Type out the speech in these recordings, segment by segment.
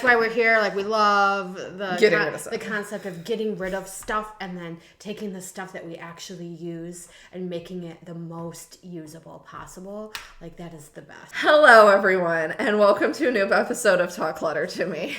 That's why we're here. Like, we love the concept of getting rid of stuff and then taking the stuff that we actually use and making it the most usable possible. Like, that is the best. Hello, everyone, and welcome to a new episode of Talk Clutter to me.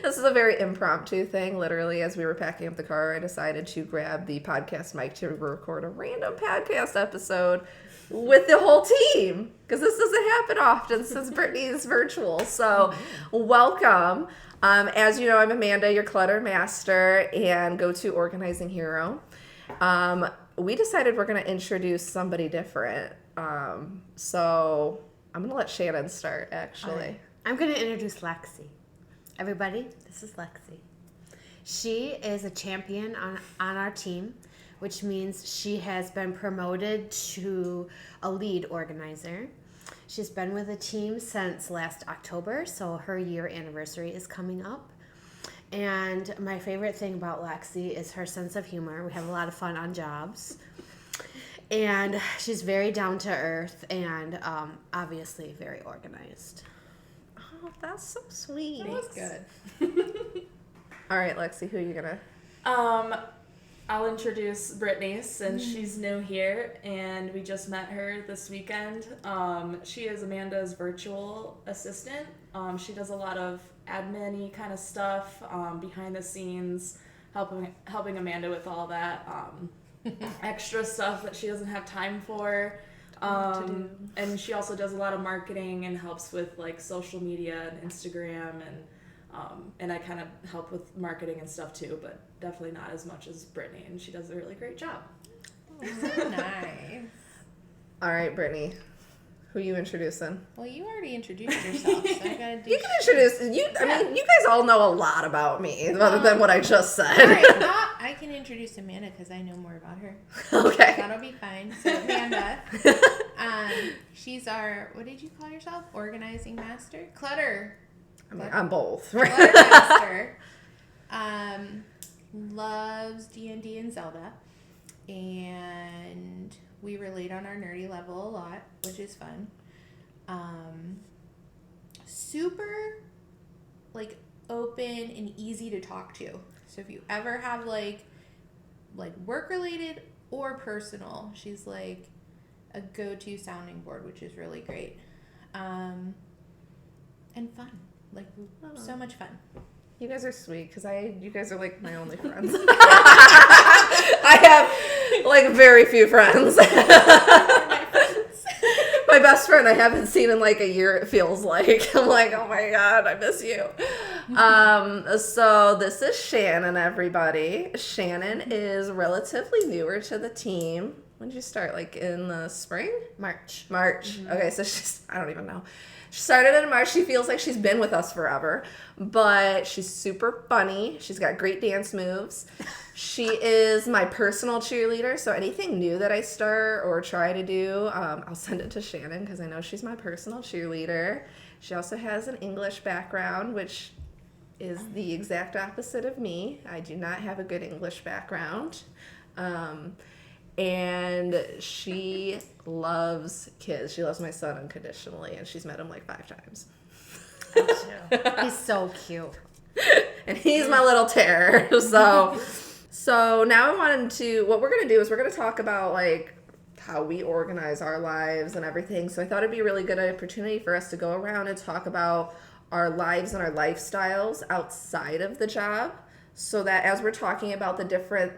This is a very impromptu thing. Literally, as we were packing up the car, I decided to grab the podcast mic to record a random podcast episode with the whole team, because this doesn't happen often since Brittany is virtual. So welcome. As you know, I'm Amanda, your clutter master and go-to organizing hero. We decided we're going to introduce somebody different. So I'm going to let Shannon start, actually. Right. I'm going to introduce Lexi. Everybody, this is Lexi. She is a champion on our team, which means she has been promoted to a lead organizer. She's been with the team since last October, so her year anniversary is coming up. And my favorite thing about Lexi is her sense of humor. We have a lot of fun on jobs. And she's very down to earth and obviously very organized. Oh, that's so sweet. That was good. All right, Lexi, who are you gonna? I'll introduce Brittany since she's new here, and we just met her this weekend. She is Amanda's virtual assistant. She does a lot of admin-y kind of stuff behind the scenes, helping Amanda with all that extra stuff that she doesn't have time for. And she also does a lot of marketing and helps with like social media and Instagram, and I kind of help with marketing and stuff too, but definitely not as much as Brittany, and she does a really great job. So nice. All right, Brittany, who are you introducing? Well, you already introduced yourself, so I gotta do. You can introduce you. I mean, you guys all know a lot about me, other than what I just said. All right, well, I can introduce Amanda because I know more about her. Okay, that'll be fine. So Amanda, she's our, what did you call yourself? Organizing master, clutter. I mean, I'm both. Clutter master. Loves D&D and Zelda, and we relate on our nerdy level a lot, which is fun. Super like open and easy to talk to. So if you ever have like work related or personal, she's like a go-to sounding board, which is really great. And fun. Like so much fun. You guys are sweet because you guys are like my only friends. I have like very few friends. My best friend I haven't seen in like a year, it feels like. I'm like, oh my God, I miss you. So this is Shannon, everybody. Shannon is relatively newer to the team. When did you start? Like in the spring? March. Mm-hmm. Okay, so I don't even know. She started in March. She feels like she's been with us forever, but she's super funny. She's got great dance moves. She is my personal cheerleader, so anything new that I start or try to do, I'll send it to Shannon because I know she's my personal cheerleader. She also has an English background, which is the exact opposite of me. I do not have a good English background. And she loves kids. She loves my son unconditionally, and she's met him like 5 times. Me too. He's so cute. And he's my little terror. So now what we're going to do is we're going to talk about like how we organize our lives and everything. So I thought it'd be a really good opportunity for us to go around and talk about our lives and our lifestyles outside of the job, so that as we're talking about the different,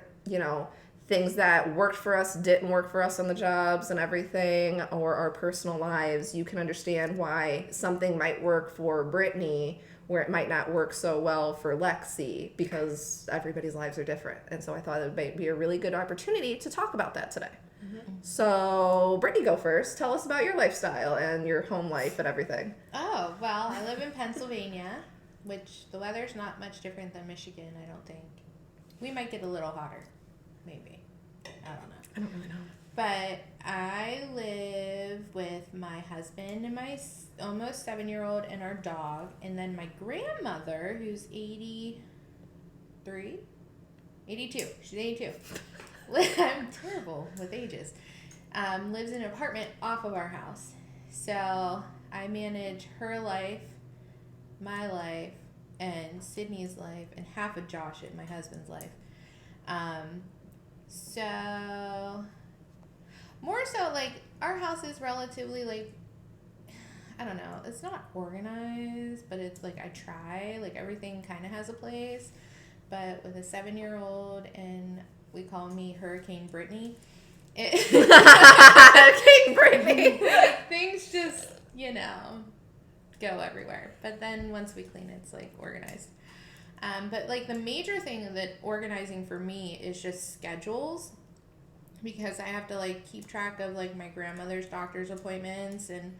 things that worked for us, didn't work for us on the jobs and everything, or our personal lives, you can understand why something might work for Brittany where it might not work so well for Lexi, because everybody's lives are different. And so I thought it would be a really good opportunity to talk about that today. Mm-hmm. So Brittany, go first. Tell us about your lifestyle and your home life and everything. Oh, well, I live in Pennsylvania, which the weather's not much different than Michigan, I don't think. We might get a little hotter. Maybe. I don't know. I don't really know. But I live with my husband and my almost 7-year-old and our dog. And then my grandmother, who's 82. She's 82. I'm terrible with ages. Lives in an apartment off of our house. So I manage her life, my life and Sydney's life and half of Josh and my husband's life. So more so like our house is relatively like, I don't know, it's not organized, but it's like I try, like everything kind of has a place. But with a 7-year-old and we call me Hurricane Brittany, King Brittany. things just, go everywhere. But then once we clean, it's like organized. But like the major thing that organizing for me is just schedules, because I have to like keep track of like my grandmother's doctor's appointments and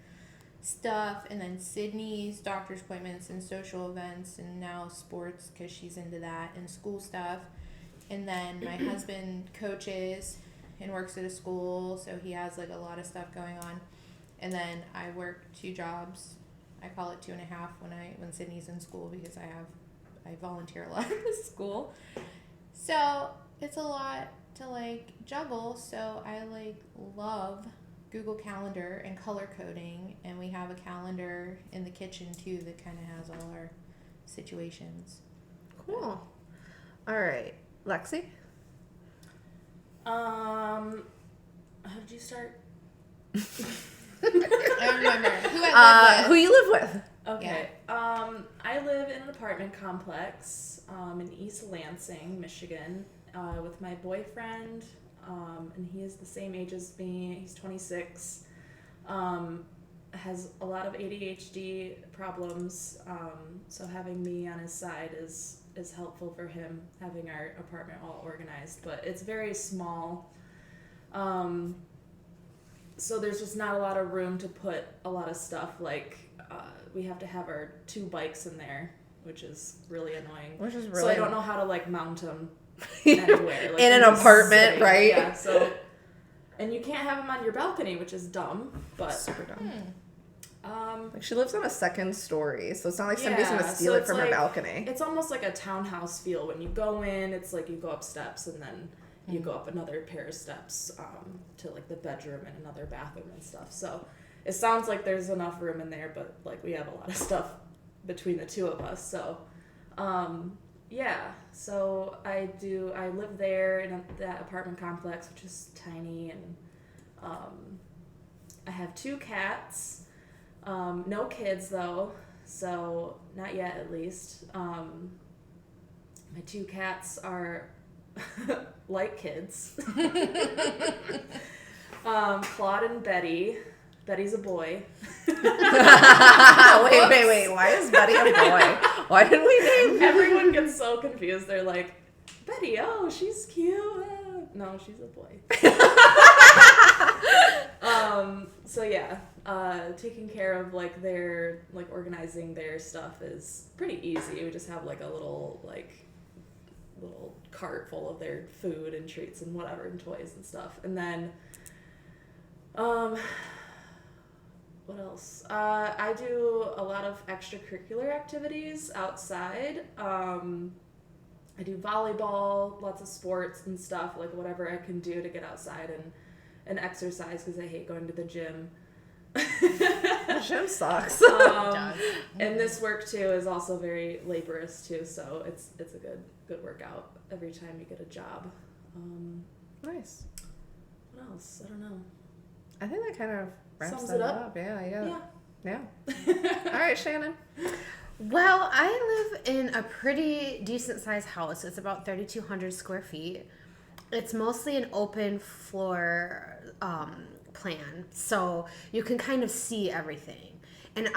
stuff, and then Sydney's doctor's appointments and social events, and now sports because she's into that, and school stuff. And then my husband coaches and works at a school, so he has like a lot of stuff going on. And then I work 2 jobs. I call it 2.5 when Sydney's in school, because I volunteer a lot at the school. So it's a lot to like juggle. So I like love Google Calendar and color coding, and we have a calendar in the kitchen too that kind of has all our situations. Cool. All right, Lexi. How did you start? I remember who I live Who you live with? Okay. I live in an apartment complex in East Lansing, Michigan, with my boyfriend, and he is the same age as me. He's 26. Has a lot of ADHD problems, so having me on his side is helpful for him, having our apartment all organized. But it's very small, so there's just not a lot of room to put a lot of stuff. Like we have to have our 2 bikes in there, which is really annoying. Which is really so I don't know how to like mount them anywhere. Like, in an they're just apartment, sitting. right? Yeah. So, and you can't have them on your balcony, which is dumb. But Super dumb. um, Like she lives on a 2nd story, so it's not like somebody's gonna steal so it it's from her like- balcony. It's almost like a townhouse feel. When you go in, it's like you go up steps and then you go up another pair of steps to like the bedroom and another bathroom and stuff. So it sounds like there's enough room in there, but like we have a lot of stuff between the 2 of us. So yeah, so I live there in that apartment complex, which is tiny, and I have 2 cats. No kids though, so not yet at least. My 2 cats are like kids. Claude and Betty. Betty's a boy. Wait. Why is Betty a boy? Why did we name? Everyone gets so confused. They're like, Betty, oh, she's cute. No, she's a boy. So yeah, taking care of like their like organizing their stuff is pretty easy. We just have like a little cart full of their food and treats and whatever and toys and stuff. And then what else? I do a lot of extracurricular activities outside. I do volleyball, lots of sports and stuff, like whatever I can do to get outside and exercise, because I hate going to the gym. The gym sucks. And this work too is also very laborious too, so it's a good workout every time you get a job. Nice. What else? I don't know. I think that kind of wraps Sums that it up. Yeah. Yeah. All right, Shannon. Well, I live in a pretty decent sized house. It's about 3,200 square feet. It's mostly an open floor plan, so you can kind of see everything. And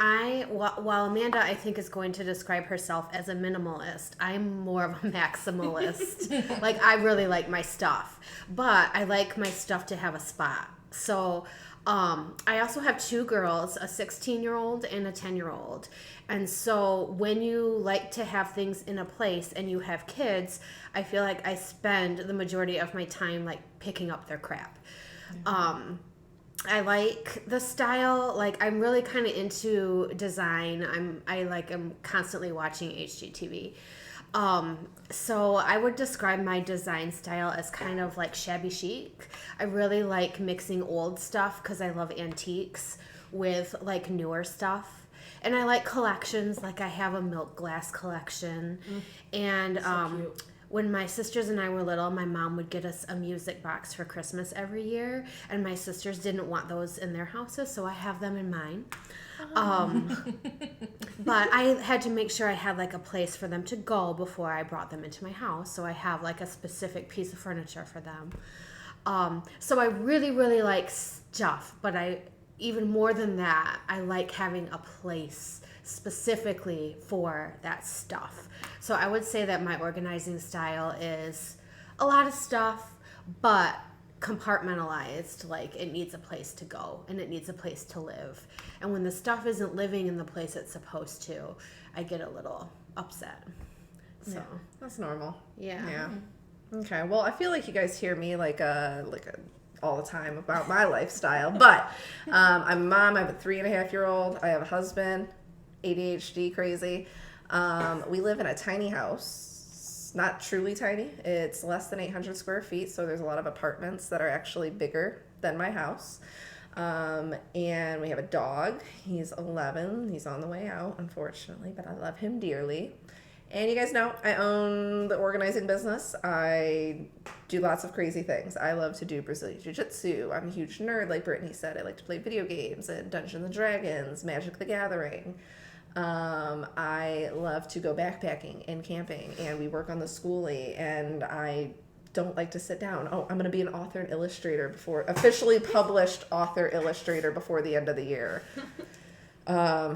while Amanda, I think, is going to describe herself as a minimalist, I'm more of a maximalist. Like, I really like my stuff, but I like my stuff to have a spot. So I also have 2 girls, a 16-year-old and a 10-year-old. And so when you like to have things in a place and you have kids, I feel like I spend the majority of my time like picking up their crap. Mm-hmm. I like the style. Like, I'm really kind of into design. I'm constantly watching HGTV. So I would describe my design style as kind of like shabby chic. I really like mixing old stuff because I love antiques with like newer stuff. And I like collections. Like I have a milk glass collection. And Cute. when my sisters and I were little, my mom would get us a music box for Christmas every year. And my sisters didn't want those in their houses, so I have them in mine. But I had to make sure I had like a place for them to go before I brought them into my house. So I have like a specific piece of furniture for them. So I really, really like stuff, but even more than that, I like having a place specifically for that stuff. So I would say that my organizing style is a lot of stuff, but compartmentalized. Like it needs a place to go and it needs a place to live. And when the stuff isn't living in the place it's supposed to, I get a little upset. So Yeah, that's normal. yeah. Yeah. Okay. Well, I feel like you guys hear me like all the time about my lifestyle, but I'm a mom. I have a 3.5-year-old. I have a husband, ADHD crazy. We live in a tiny house, not truly tiny. It's less than 800 square feet, so there's a lot of apartments that are actually bigger than my house. And we have a dog. He's 11. He's on the way out, unfortunately, but I love him dearly. And you guys know I own the organizing business. I do lots of crazy things. I love to do Brazilian Jiu-Jitsu. I'm a huge nerd, like Brittany said. I like to play video games and Dungeons and Dragons, Magic the Gathering. I love to go backpacking and camping, and we work on the schoolie, and I don't like to sit down. Oh, I'm going to be an author and illustrator officially published author illustrator before the end of the year. I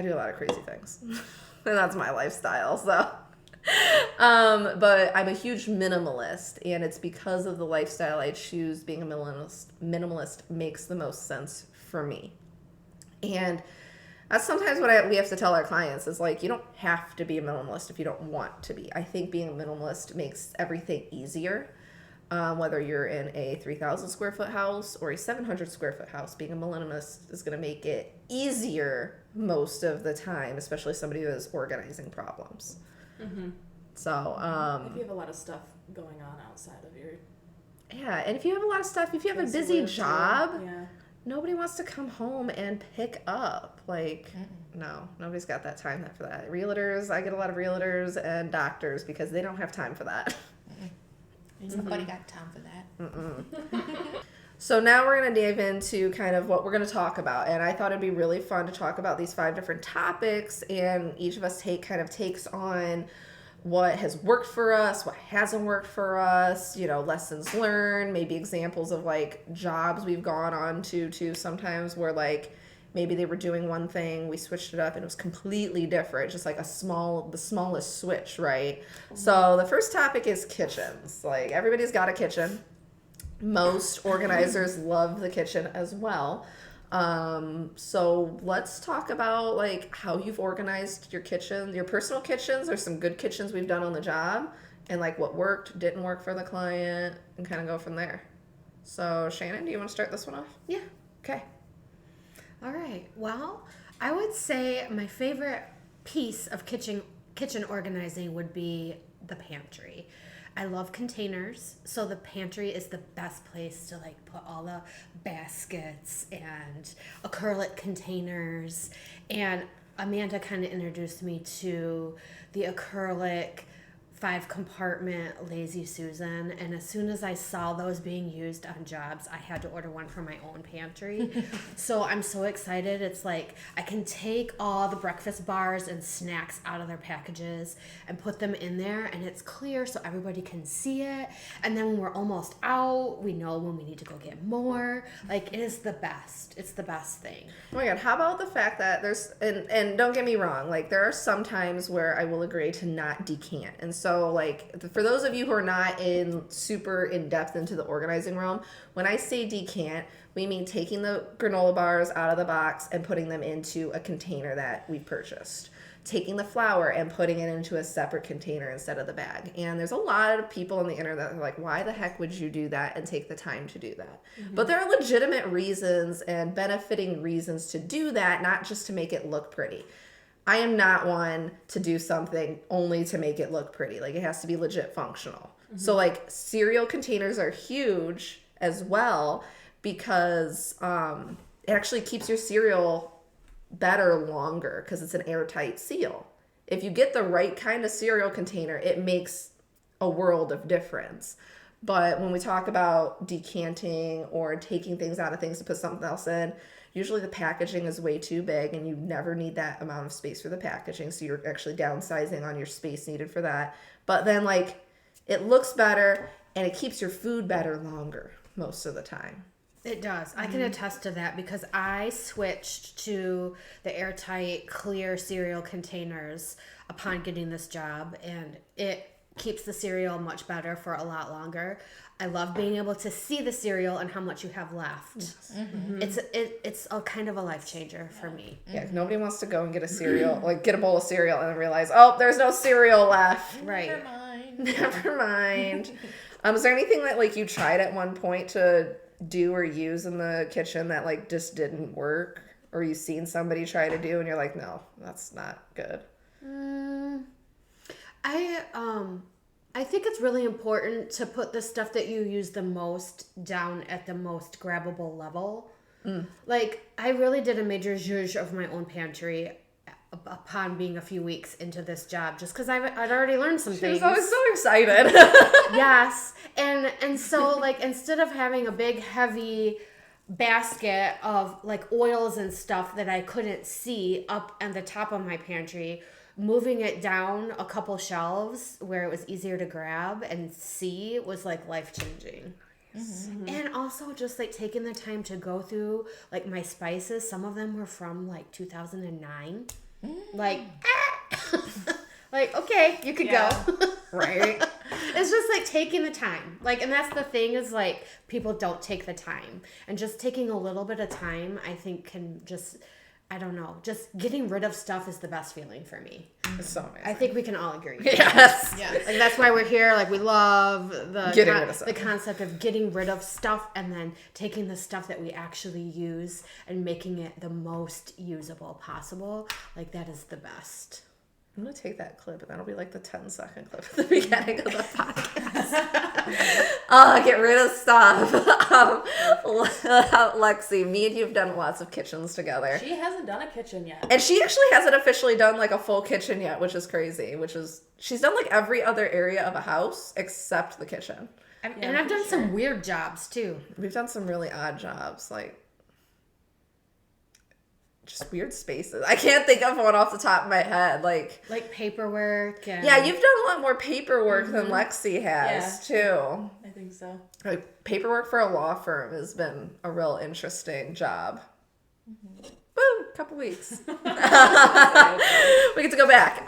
do a lot of crazy things. And that's my lifestyle, so. But I'm a huge minimalist, and it's because of the lifestyle I choose. Being a minimalist makes the most sense for me. And that's sometimes what we have to tell our clients is like, you don't have to be a minimalist if you don't want to be. I think being a minimalist makes everything easier. Whether you're in a 3,000 square foot house or a 700 square foot house, being a minimalist is going to make it easier most of the time, especially somebody who has organizing problems. Mm-hmm. So, If you have a lot of stuff going on outside of your yeah, and if you have a lot of stuff, if you have a place to busy live, too. job, Yeah. nobody wants to come home and pick up. Like, no, nobody's got that time for that. Realtors, I get a lot of realtors and doctors because they don't have time for that. Nobody got time for that. So now we're going to dive into kind of what we're going to talk about. And I thought it'd be really fun to talk about these 5 different topics, and each of us takes on what has worked for us, what hasn't worked for us, lessons learned, maybe examples of like jobs we've gone on to sometimes where like maybe they were doing one thing, we switched it up and it was completely different, just like the smallest switch, right? So the first topic is kitchens. Like everybody's got a kitchen. Most organizers love the kitchen as well. So let's talk about like how you've organized your kitchen, your personal kitchens, or some good kitchens we've done on the job, and like what worked, didn't work for the client, and kind of go from there. So Shannon, do you want to start this one off? Yeah. Okay. All right. Well, I would say my favorite piece of kitchen organizing would be the pantry. I love containers, so the pantry is the best place to like put all the baskets and acrylic containers. And Amanda kind of introduced me to the acrylic 5-compartment Lazy Susan, and as soon as I saw those being used on jobs, I had to order one for my own pantry. So I'm so excited. It's like I can take all the breakfast bars and snacks out of their packages and put them in there, and it's clear so everybody can see it. And then when we're almost out, we know when we need to go get more. Like, it is the best. It's the best thing. Oh my God, how about the fact that there's, and don't get me wrong, like there are some times where I will agree to not decant. And so like for those of you who are not super in depth into the organizing realm, when I say decant, we mean taking the granola bars out of the box and putting them into a container that we purchased. Taking the flour and putting it into a separate container instead of the bag. And there's a lot of people on the internet that are like, why the heck would you do that and take the time to do that? Mm-hmm. But there are legitimate reasons and benefiting reasons to do that, not just to make it look pretty. I am not one to do something only to make it look pretty. Like, it has to be legit functional. Mm-hmm. So like cereal containers are huge as well because it actually keeps your cereal better longer because it's an airtight seal. If you get the right kind of cereal container, it makes a world of difference. But when we talk about decanting or taking things out of things to put something else in, usually the packaging is way too big and you never need that amount of space for the packaging. So you're actually downsizing on your space needed for that. But then like it looks better and it keeps your food better longer most of the time. It does. I can attest to that because I switched to the airtight, clear cereal containers upon getting this job, and it keeps the cereal much better for a lot longer. I love being able to see the cereal and how much you have left. Yes. It's a kind of a life changer for me. Yeah, nobody wants to go and get a cereal, like get a bowl of cereal and then realize, oh, there's no cereal left. Right. Never mind. Never mind. Is there anything that like you tried at one point to do or use in the kitchen that like just didn't work, or you've seen somebody try to do and you're like, no, that's not good? I think it's really important to put the stuff that you use the most down at the most grabbable level. Like, I really did a major zhuzh of my own pantry upon being a few weeks into this job, just because I'd already learned some things. I was so excited. Yes. And so, like, instead of having a big, heavy basket of, like, oils and stuff that I couldn't see up at the top of my pantry, moving it down a couple shelves where it was easier to grab and see was, like, life-changing. And also just, like, taking the time to go through, like, my spices. Some of them were from, like, 2009. Like, like, okay, you could go. Right. It's just like taking the time. Like, and that's the thing is like people don't take the time. And just taking a little bit of time, I think can just, I don't know, just getting rid of stuff is the best feeling for me. It's so amazing. I think we can all agree. Yes. Yes. Like that's why we're here. Like we love the Getting rid of stuff. the concept of getting rid of stuff and then taking the stuff that we actually use and making it the most usable possible. Like that is the best. I'm going to take that clip and that'll be like the 10-second clip at the beginning of the podcast. Get rid of stuff. Lexi, me and you have done lots of kitchens together. She hasn't done a kitchen yet. And she actually hasn't officially done like a full kitchen yet, which is crazy, she's done like every other area of a house except the kitchen. And I've done some weird jobs too. We've done some really odd jobs, like just weird spaces. I can't think of one off the top of my head. Like paperwork. And yeah, you've done a lot more paperwork than Lexi has too. I think so. Like paperwork for a law firm has been a real interesting job. Woo, couple weeks. We get to go back.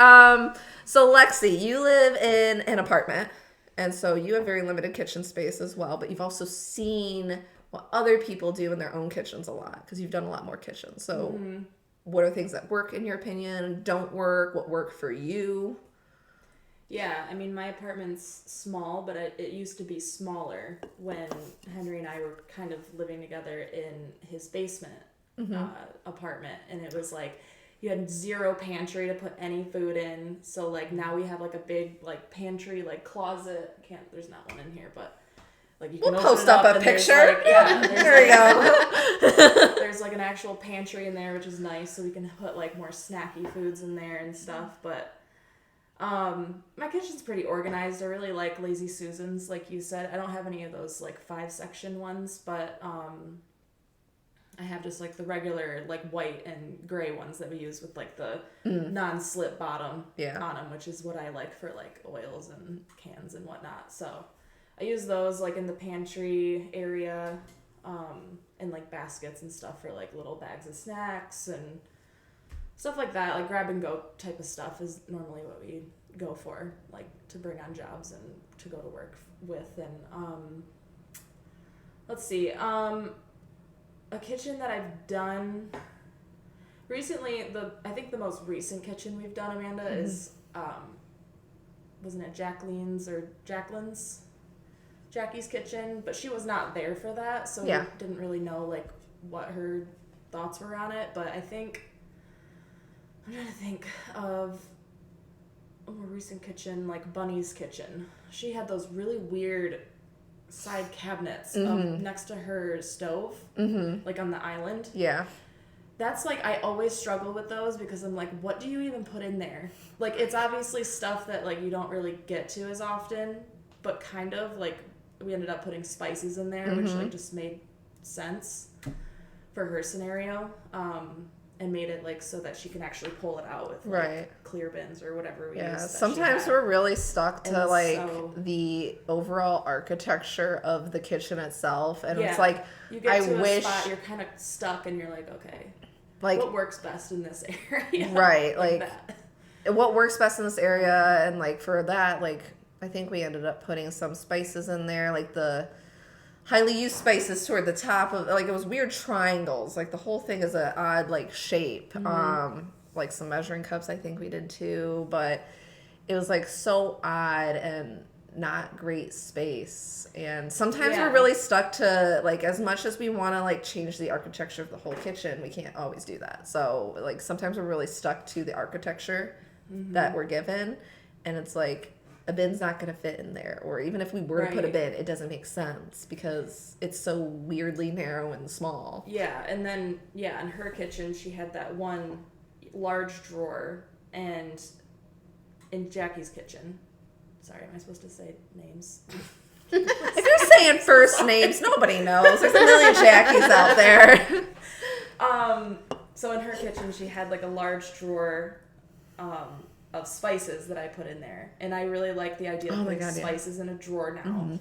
So Lexi, you live in an apartment, and so you have very limited kitchen space as well, but you've also seen what other people do in their own kitchens a lot because you've done a lot more kitchens. So what are things that work in your opinion, don't work, what work for you? Yeah, I mean, my apartment's small, but it used to be smaller when Henry and I were kind of living together in his basement apartment. And it was like, you had zero pantry to put any food in. So, like, now we have, like, a big, like, pantry, like, closet. There's not one in here, but, like, you can We'll open post it up a and there's, picture. like, yeah, There we go. there's, like, an actual pantry in there, which is nice. So we can put, like, more snacky foods in there and stuff. But my kitchen's pretty organized. I really like Lazy Susans, like you said. I don't have any of those like 5-section ones, but I have just like the regular like white and gray ones that we use with like the non-slip bottom on them, which is what I like for like oils and cans and whatnot. So I use those like in the pantry area and like baskets and stuff for like little bags of snacks and stuff like that. Like grab and go type of stuff is normally what we go for, like to bring on jobs and to go to work with. And let's see, a kitchen that I've done recently, I think the most recent kitchen we've done, Amanda, is wasn't it Jackie's kitchen, but she was not there for that, so we didn't really know like what her thoughts were on it. But I'm trying to think of a more recent kitchen, like Bunny's kitchen. She had those really weird side cabinets next to her stove, like on the island. Yeah. That's like, I always struggle with those because I'm like, what do you even put in there? Like, it's obviously stuff that like you don't really get to as often, but kind of like we ended up putting spices in there, which like just made sense for her scenario, and made it like so that she can actually pull it out with like clear bins or whatever we use. Yeah, that she sometimes had. we're really stuck to And like so- the overall architecture of the kitchen itself, and it's Yeah. like You get I to a wish spot, you're kind of stuck, and you're like, okay, like what works best in this area? Right, like that. what works best in this area, and like for that, like I think we ended up putting some spices in there, like the highly used spices toward the top of, like, it was weird triangles, like the whole thing is an odd like shape. Like some measuring cups I think we did too, but it was like so odd and not great space. And sometimes Yeah. we're really stuck to, like, as much as we want to like change the architecture of the whole kitchen, we can't always do that. So like sometimes we're really stuck to the architecture that we're given, and it's like a bin's not going to fit in there, or even if we were to put a Right. bin, it doesn't make sense because it's so weirdly narrow and small. Yeah, and then in her kitchen she had that one large drawer, and in Jackie's kitchen. Sorry, am I supposed to say names? If you're saying first names, nobody knows. There's a million Jackies out there. So in her kitchen she had like a large drawer of spices that I put in there, and I really like the idea of Oh my putting God, yeah. spices in a drawer now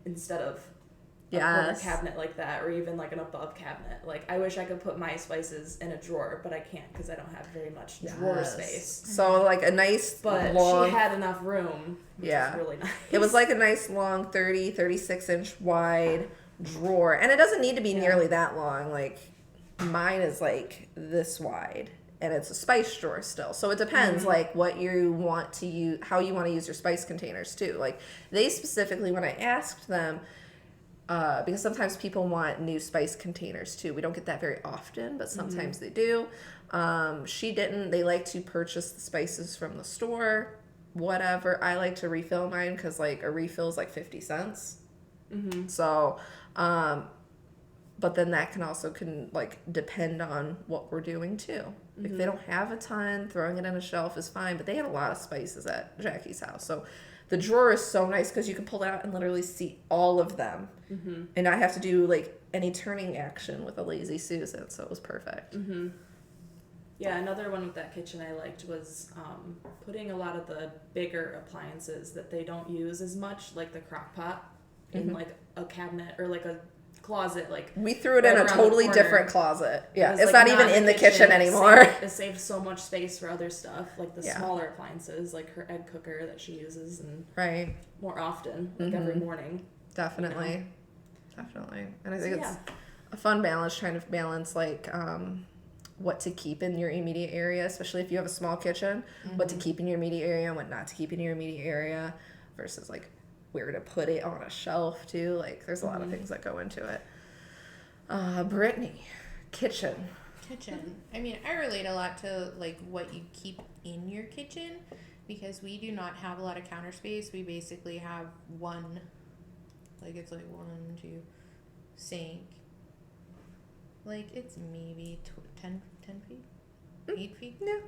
instead of a Yes. corner cabinet like that, or even like an above cabinet. Like, I wish I could put my spices in a drawer, but I can't because I don't have very much drawer Yes. space. So like a nice But long, she had enough room, which Yeah. was really nice. it was like a nice long 36 inch wide drawer, and it doesn't need to be nearly that long. Like mine is like this wide, and it's a spice drawer still, so it depends like what you want to use, how you want to use your spice containers too. Like they specifically, when I asked them, because sometimes people want new spice containers too. We don't get that very often, but sometimes they do. She didn't. They like to purchase the spices from the store, whatever. I like to refill mine because like a refill is like 50 cents. So, but then that can also like depend on what we're doing too. If they don't have a ton, throwing it on a shelf is fine, but they had a lot of spices at Jackie's house. So the drawer is so nice because you can pull it out and literally see all of them, and not have to do like any turning action with a lazy Susan. So it was perfect. Yeah, another one with that kitchen I liked was putting a lot of the bigger appliances that they don't use as much, like the crock pot, in like a cabinet or like a closet. Like, We threw it right in a around the totally corner. different closet. Yeah, It was, it's like, not even in the kitchen It anymore. It saved so much space for other stuff, like the Yeah. smaller appliances, like her egg cooker that she uses and Right. more often, like every morning. Definitely. Definitely. And I So, think it's a fun balance, trying to balance like what to keep in your immediate area, especially if you have a small kitchen, what to keep in your immediate area and what not to keep in your immediate area, versus like where to put it on a shelf too. Like there's a lot of things that go into it. Brittany, kitchen. I mean, I relate a lot to like what you keep in your kitchen, because we do not have a lot of counter space. We basically have one, like it's like 1, 2 sink. Like it's maybe 10 feet, 8 feet, Yeah.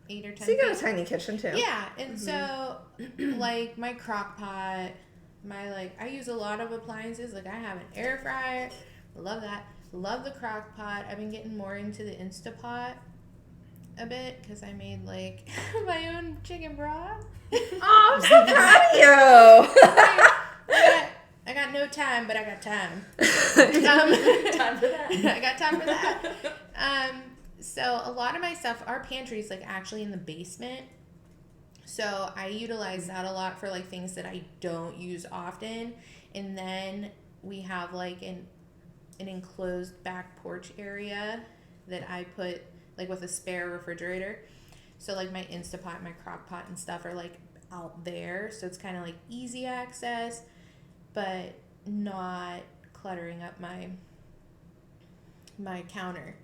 8 or 10 So you got a feet. tiny kitchen too. Yeah, and so like my crock pot, I use a lot of appliances. Like I have an air fryer, love that. Love the crock pot. I've been getting more into the Instapot a bit because I made like my own chicken broth. Oh, I'm so proud of you. I got no time, but I got time. Time for that. I got time for that. So a lot of my stuff, our pantry is like actually in the basement. So I utilize that a lot for like things that I don't use often. And then we have like an enclosed back porch area that I put like with a spare refrigerator. So like my Instapot, my crock pot and stuff are like out there. So it's kind of like easy access, but not cluttering up my counter.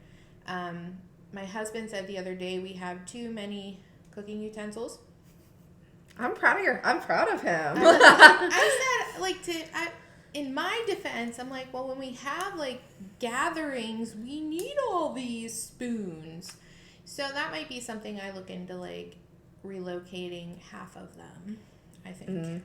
My husband said the other day we have too many cooking utensils. I'm proud of him. I said like in my defense, I'm like, well, when we have like gatherings, we need all these spoons. So that might be something I look into, like relocating half of them, I think. Mm-hmm.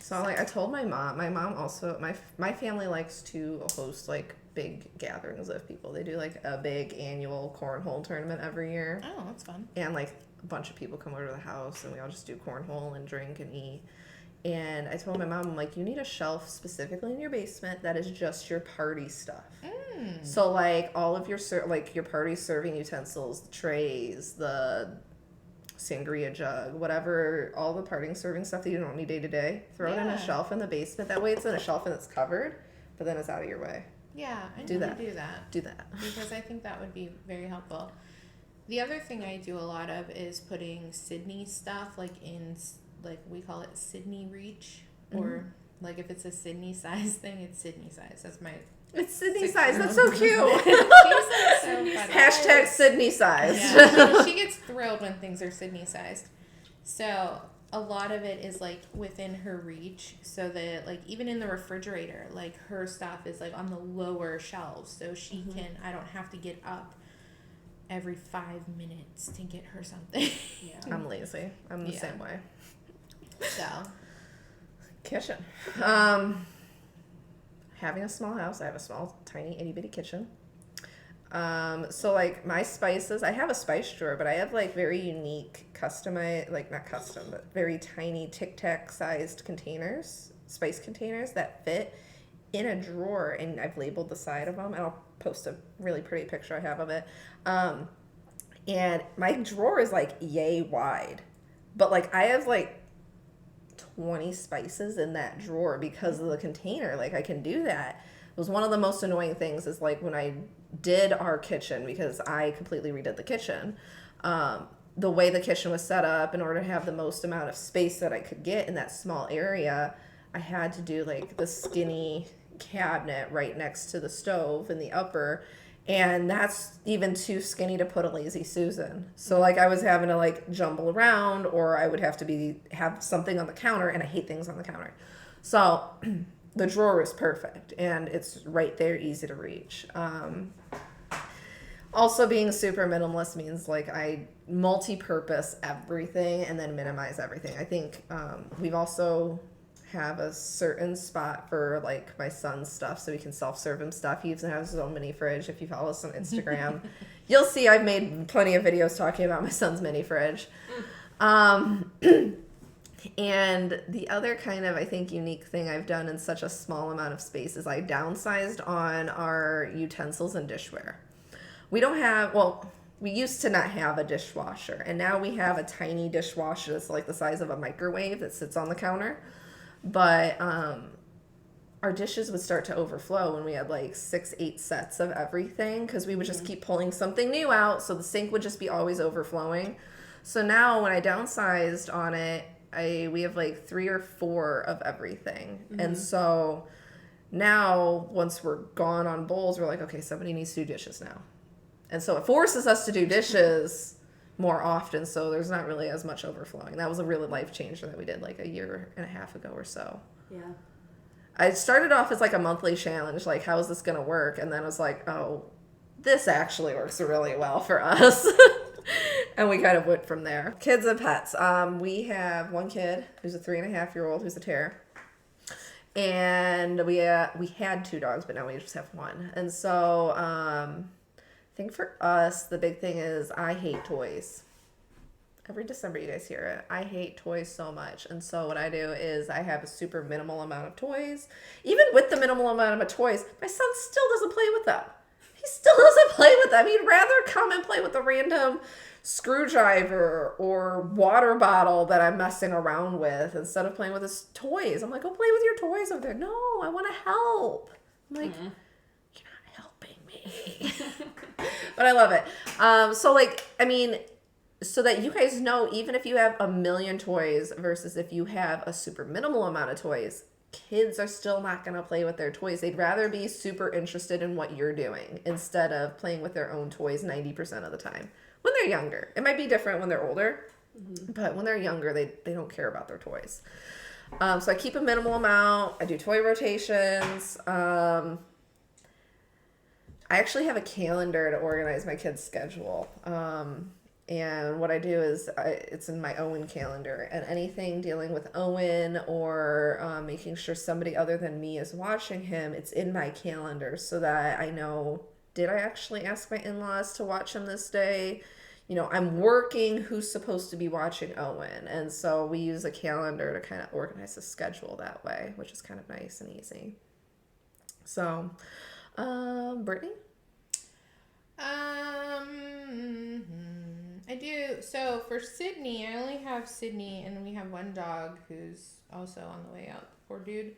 So like I told my mom also, my family likes to host like big gatherings of people. They do like a big annual cornhole tournament every year. Oh, that's fun. And like a bunch of people come over to the house and we all just do cornhole and drink and eat. And I told my mom, I'm like, you need a shelf specifically in your basement that is just your party stuff. So like all of your like your party serving utensils, the trays, the sangria jug, whatever, all the parting serving stuff that you don't need day to day, throw it in a shelf in the basement. That way it's in a shelf and it's covered, but then it's out of your way. Yeah, I Do need that. to do that. Do that. Because I think that would be very helpful. The other thing I do a lot of is putting Sydney stuff like in, like we call it Sydney reach, or like if it's a Sydney size thing, it's Sydney size. That's my It's Sydney size. That's so cute. She's like so funny. Hashtag Sydney size. Yeah, she gets thrilled when things are Sydney sized. So a lot of it is like within her reach, so that like even in the refrigerator, like her stuff is like on the lower shelves, so she can, I don't have to get up every 5 minutes to get her something. Yeah. I'm lazy. I'm the same way. So Kitchen. Having a small house, I have a small, tiny, itty bitty kitchen. So like my spices, I have a spice drawer, but I have like very unique customized, like not custom, but very tiny Tic Tac sized containers, spice containers that fit in a drawer, and I've labeled the side of them, and I'll post a really pretty picture I have of it. And my drawer is like yay wide, but like I have like 20 spices in that drawer because of the container. Like I can do that. It was one of the most annoying things is like when I did our kitchen, because I completely redid the kitchen, the way the kitchen was set up, in order to have the most amount of space that I could get in that small area, I had to do like the skinny cabinet right next to the stove in the upper, and that's even too skinny to put a Lazy Susan. So like I was having to like jumble around, or I would have to have something on the counter, and I hate things on the counter. So the drawer is perfect, and it's right there, easy to reach. Also, being super minimalist means like I multi-purpose everything and then minimize everything. I think we've also have a certain spot for like my son's stuff, so he can self-serve him stuff. He even has his own mini fridge. If you follow us on Instagram, you'll see I've made plenty of videos talking about my son's mini fridge. And the other kind of, I think, unique thing I've done in such a small amount of space is I downsized on our utensils and dishware. We don't have, well, we used to not have a dishwasher, and now we have a tiny dishwasher that's like the size of a microwave that sits on the counter. But our dishes would start to overflow when we had like 6-8 sets of everything, because we would just keep pulling something new out, so the sink would just be always overflowing. So now when I downsized on it, we have like 3 or 4 of everything. And so now once we're gone on bowls, we're like, okay, somebody needs to do dishes now. And so it forces us to do dishes more often, so there's not really as much overflowing. That was a really life changer that we did like a year and a half ago or so. Yeah. I started off as like a monthly challenge, like how is this going to work? And then I was like, oh, this actually works really well for us. And we kind of went from there. Kids and pets. We have one kid who's a 3.5-year-old who's a terror. And we had 2 dogs, but now we just have 1. And so I think for us, the big thing is I hate toys. Every December, you guys hear it. I hate toys so much. And so what I do is I have a super minimal amount of toys. Even with the minimal amount of toys, my son still doesn't play with them. He still doesn't play with them. He'd rather come and play with a random screwdriver or water bottle that I'm messing around with instead of playing with his toys. I'm like, go play with your toys over there. No, I want to help. I'm like, you're not helping me. But I love it. So like, I mean, so that you guys know, even if you have a million toys versus if you have a super minimal amount of toys, kids are still not going to play with their toys. They'd rather be super interested in what you're doing instead of playing with their own toys 90% of the time. When they're younger. It might be different when they're older, but when they're younger, they don't care about their toys. So I keep a minimal amount. I do toy rotations. I actually have a calendar to organize my kids' schedule. And what I do is it's in my Owen calendar, and anything dealing with Owen or making sure somebody other than me is watching him, it's in my calendar so that I know, did I actually ask my in-laws to watch him this day? You know, I'm working, who's supposed to be watching Owen? And so we use a calendar to kind of organize the schedule that way, which is kind of nice and easy. So, Brittany? I do. So for Sydney, I only have Sydney, and we have one dog who's also on the way out. Poor dude.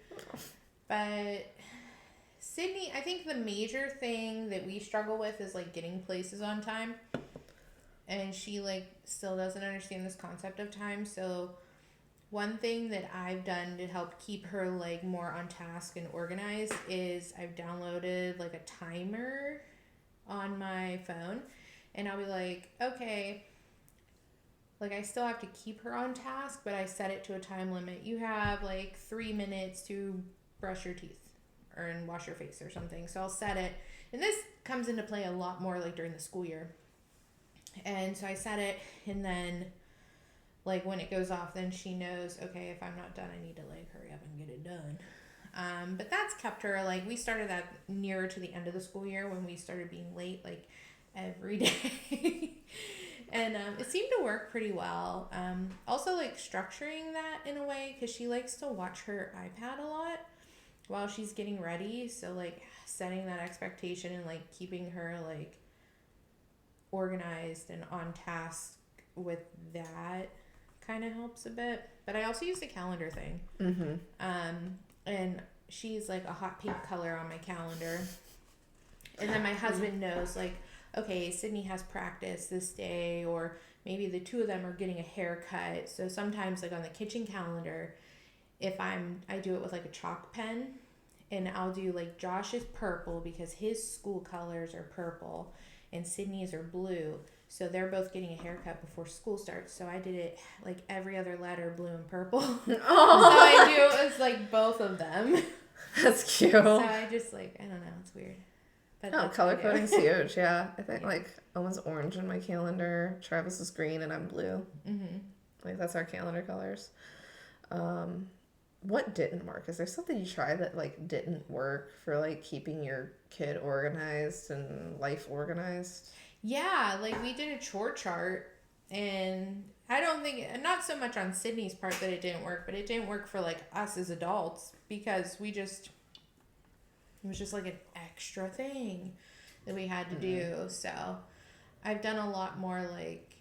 But Sydney, I think the major thing that we struggle with is like getting places on time. And she like still doesn't understand this concept of time. So one thing that I've done to help keep her like more on task and organized is I've downloaded like a timer on my phone, and I'll be like, okay, like I still have to keep her on task, but I set it to a time limit. You have like 3 minutes to brush your teeth or and wash your face or something. So I'll set it, and this comes into play a lot more like during the school year. And so I set it, and then like when it goes off, then she knows, okay, if I'm not done, I need to like hurry up and get it done. But that's kept her, like, we started that nearer to the end of the school year when we started being late, like, every day. And it seemed to work pretty well. Also, like, structuring that in a way, because she likes to watch her iPad a lot while she's getting ready. So, like, setting that expectation and, like, keeping her, like, organized and on task with that kind of helps a bit. But I also use the calendar thing. And she's like a hot pink color on my calendar. And then my husband knows, like, okay, Sydney has practice this day, or maybe the two of them are getting a haircut. So sometimes, like, on the kitchen calendar, if I do it with like a chalk pen, and I'll do like Josh is purple because his school colors are purple and Sydney's are blue. So they're both getting a haircut before school starts. So I did it like every other letter, blue and purple. So I do it was like both of them. That's cute. So I just like, I don't know, it's weird. But color coding's huge, yeah. I think like Owen's orange in my calendar, Travis is green, and I'm blue. Like that's our calendar colors. What didn't work? Is there something you tried that like didn't work for like keeping your kid organized and life organized? Yeah, like we did a chore chart, and I don't think, not so much on Sydney's part that it didn't work, but it didn't work for like us as adults because it was just like an extra thing that we had to do. So I've done a lot more like,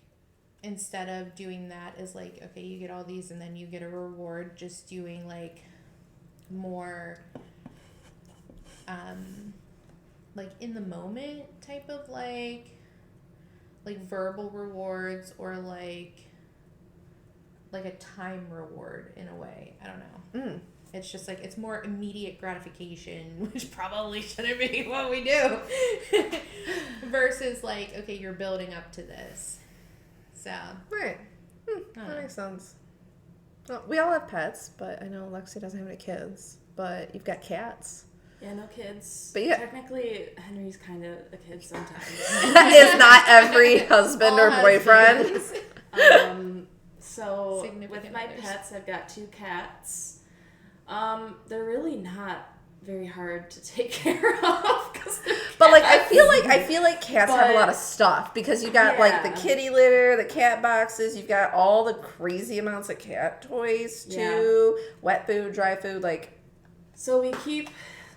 instead of doing that as like, okay, you get all these and then you get a reward, just doing like more like in the moment type of like verbal rewards, or like a time reward in a way. I don't know. It's just like, it's more immediate gratification, which probably shouldn't be what we do. Versus like, okay, you're building up to this. So. Right. That makes sense. Well, we all have pets, but I know Lexi doesn't have any kids. But you've got cats. Yeah, no kids. But yeah. Technically, Henry's kind of a kid sometimes. Is not every husband or boyfriend. So with my pets, I've got 2 cats. They're really not very hard to take care of. But like I feel like cats have a lot of stuff, because you got like the kitty litter, the cat boxes, you've got all the crazy amounts of cat toys too, wet food, dry food, like. So we keep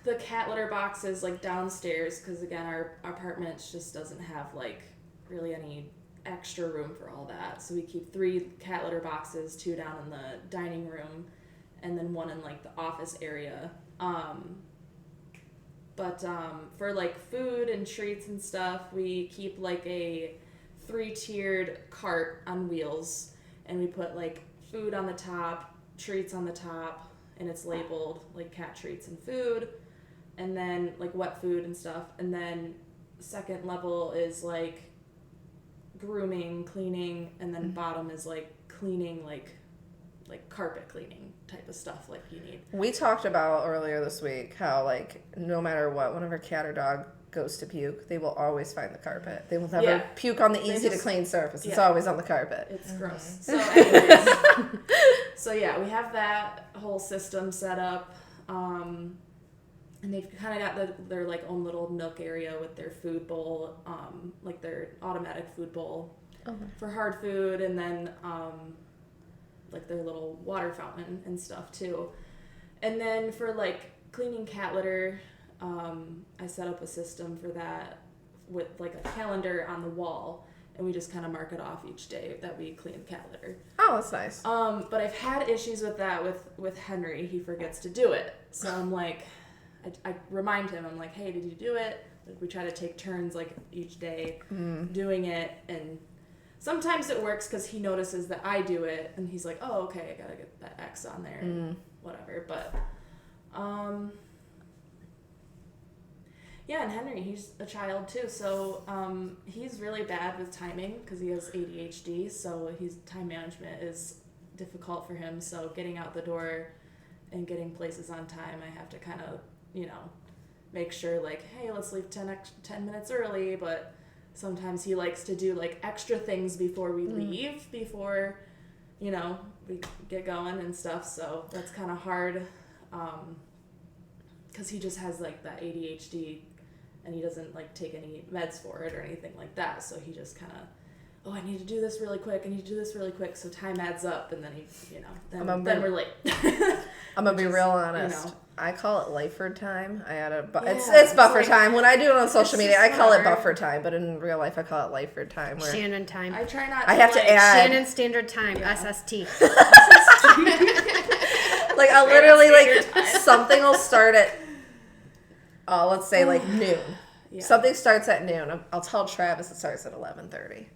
the cat litter boxes like downstairs, because again our apartment just doesn't have like really any extra room for all that. So we keep 3 cat litter boxes, 2 down in the dining room, and then 1 in like the office area. But for like food and treats and stuff, we keep like a 3-tiered cart on wheels, and we put like food on the top, treats on the top, and it's labeled like cat treats and food, and then like wet food and stuff. And then second level is like grooming, cleaning, and then bottom is like cleaning, like like carpet cleaning type of stuff like you need. We talked about earlier this week how, like, no matter what, whenever cat or dog goes to puke, they will always find the carpet. They will never puke on the easy to clean surface. It's always on the carpet. It's gross. So anyways, so yeah, we have that whole system set up. And they've kind of got their like own little nook area with their food bowl, like their automatic food bowl for hard food, and then like their little water fountain and stuff too. And then for like cleaning cat litter, I set up a system for that with like a calendar on the wall, and we just kind of mark it off each day that we clean cat litter. Oh, that's nice. But I've had issues with that with Henry. He forgets to do it, so I'm like, I remind him. I'm like, hey, did you do it? Like, we try to take turns like each day doing it, and sometimes it works because he notices that I do it, and he's like, oh, okay, I gotta get that X on there, and whatever. But yeah, and Henry, he's a child too, so he's really bad with timing because he has ADHD, so his time management is difficult for him. So getting out the door and getting places on time, I have to kind of, make sure like, hey, let's leave 10 minutes early, but sometimes he likes to do like extra things before we leave, before, we get going and stuff, so that's kind of hard because he just has like that ADHD and he doesn't like take any meds for it or anything like that, so he just kind of, I need to do this really quick, so time adds up, and then he, then we're late. I'm gonna be real honest. I call it Lyford time. It's buffer time. When I do it on social media, I call it buffer time, but in real life, I call it Lyford time. Where Shannon time. I try not. I have to add Shannon Standard Time, SST. Like I literally like something will start at, let's say like noon. Yeah. Something starts at noon. I'll tell Travis it starts at 11:30.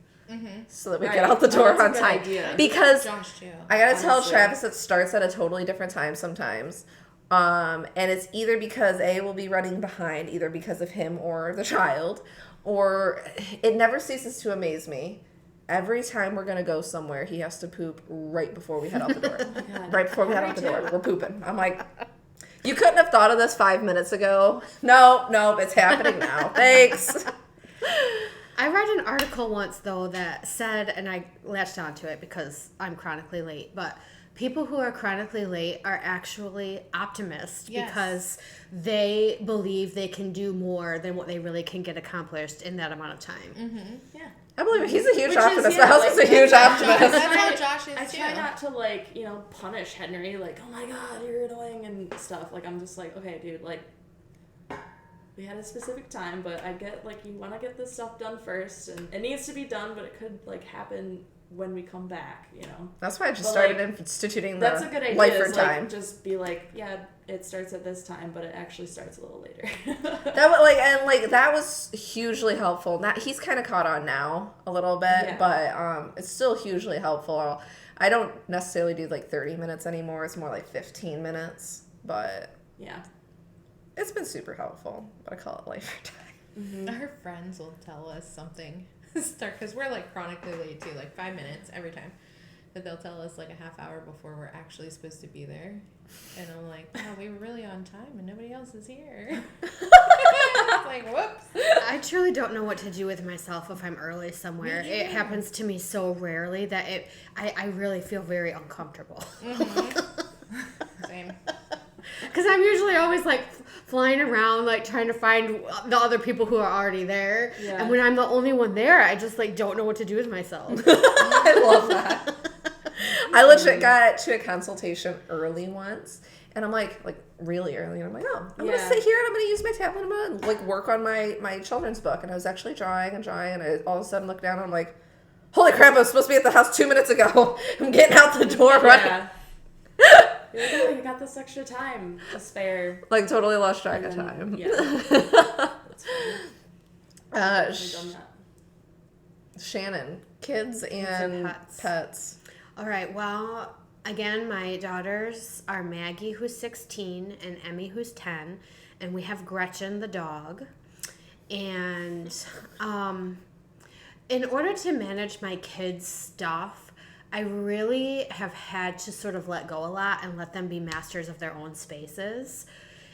So that we get out the door on time. Idea. Because Josh too. I gotta tell Travis it starts at a totally different time sometimes. And it's either because A, will be running behind, either because of him or the child, or it never ceases to amaze me. Every time we're gonna go somewhere, he has to poop right before we head out the door. Right before we head out the door, we're pooping. I'm like, you couldn't have thought of this 5 minutes ago. No, it's happening now. Thanks. I read an article once, though, that said, and I latched onto it because I'm chronically late, but people who are chronically late are actually optimists because they believe they can do more than what they really can get accomplished in that amount of time. Yeah. I believe it. He's a huge optimist. The house is a huge optimist. That's how Josh is I too. try not to like, punish Henry, like, oh my god, you're annoying and stuff. Like, I'm just like, okay, dude, like, we had a specific time, but I get, like, you want to get this stuff done first, and it needs to be done, but it could, like, happen when we come back, That's why I just started instituting that's a good idea, Lyford time. Like, just be like, yeah, it starts at this time, but it actually starts a little later. That was hugely helpful. Now he's kind of caught on now a little bit, but it's still hugely helpful. I don't necessarily do like 30 minutes anymore. It's more like 15 minutes, but yeah, it's been super helpful. But I call it Lyford time. Our friends will tell us something. Because we're like chronically late too, like 5 minutes every time. But they'll tell us like a half hour before we're actually supposed to be there. And I'm like, wow, we were really on time and nobody else is here. It's like, whoops. I truly don't know what to do with myself if I'm early somewhere. It happens to me so rarely that I really feel very uncomfortable. Same. Because I'm usually always like flying around, like trying to find the other people who are already there. Yeah. And when I'm the only one there, I just like don't know what to do with myself. I love that. I legit got to a consultation early once, and I'm like really early, and I'm like, I'm gonna sit here and I'm gonna use my tablet and I'm gonna like work on my children's book. And I was actually drawing, and I all of a sudden look down and I'm like, holy crap, I was supposed to be at the house 2 minutes ago. I'm getting out the door right. Yeah. You're like, oh, you got this extra time to spare. Like, totally lost track of time. Yeah. That's funny. Shannon, kids and pets. All right, well, again, my daughters are Maggie, who's 16, and Emmy, who's 10, and we have Gretchen, the dog. And in order to manage my kids' stuff, I really have had to sort of let go a lot and let them be masters of their own spaces.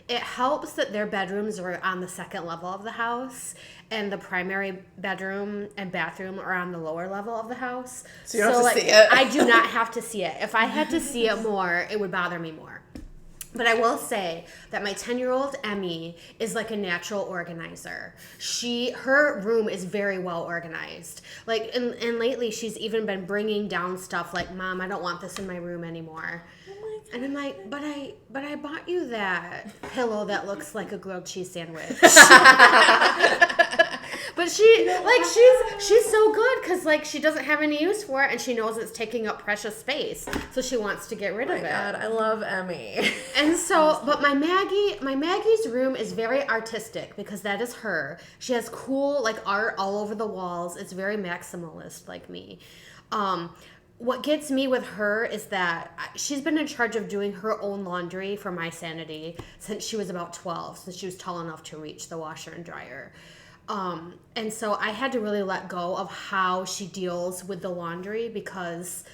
It helps that their bedrooms are on the second level of the house and the primary bedroom and bathroom are on the lower level of the house. So you don't have to see it. I do not have to see it. If I had to see it more, it would bother me more. But I will say that my 10-year-old Emmy is like a natural organizer. Her room is very well organized. Like, and lately she's even been bringing down stuff like, Mom, I don't want this in my room anymore. And I'm like, but I bought you that pillow that looks like a grilled cheese sandwich. But she's so good because like she doesn't have any use for it and she knows it's taking up precious space, so she wants to get rid of it. God, I love Emmy. And so, but my Maggie's room is very artistic because that is her. She has cool like art all over the walls. It's very maximalist like me. What gets me with her is that she's been in charge of doing her own laundry for my sanity since she was about 12, since she was tall enough to reach the washer and dryer. And so I had to really let go of how she deals with the laundry because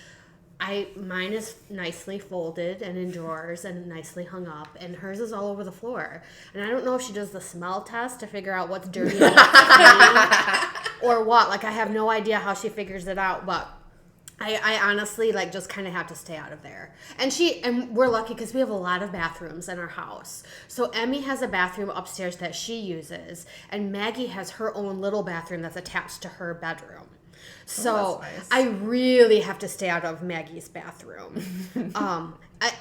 mine is nicely folded and in drawers and nicely hung up, and hers is all over the floor. And I don't know if she does the smell test to figure out what's dirty and what's clean or what. Like, I have no idea how she figures it out, but I honestly like just kind of have to stay out of there. And we're lucky because we have a lot of bathrooms in our house. So Emmy has a bathroom upstairs that she uses, and Maggie has her own little bathroom that's attached to her bedroom. So that's nice. I really have to stay out of Maggie's bathroom.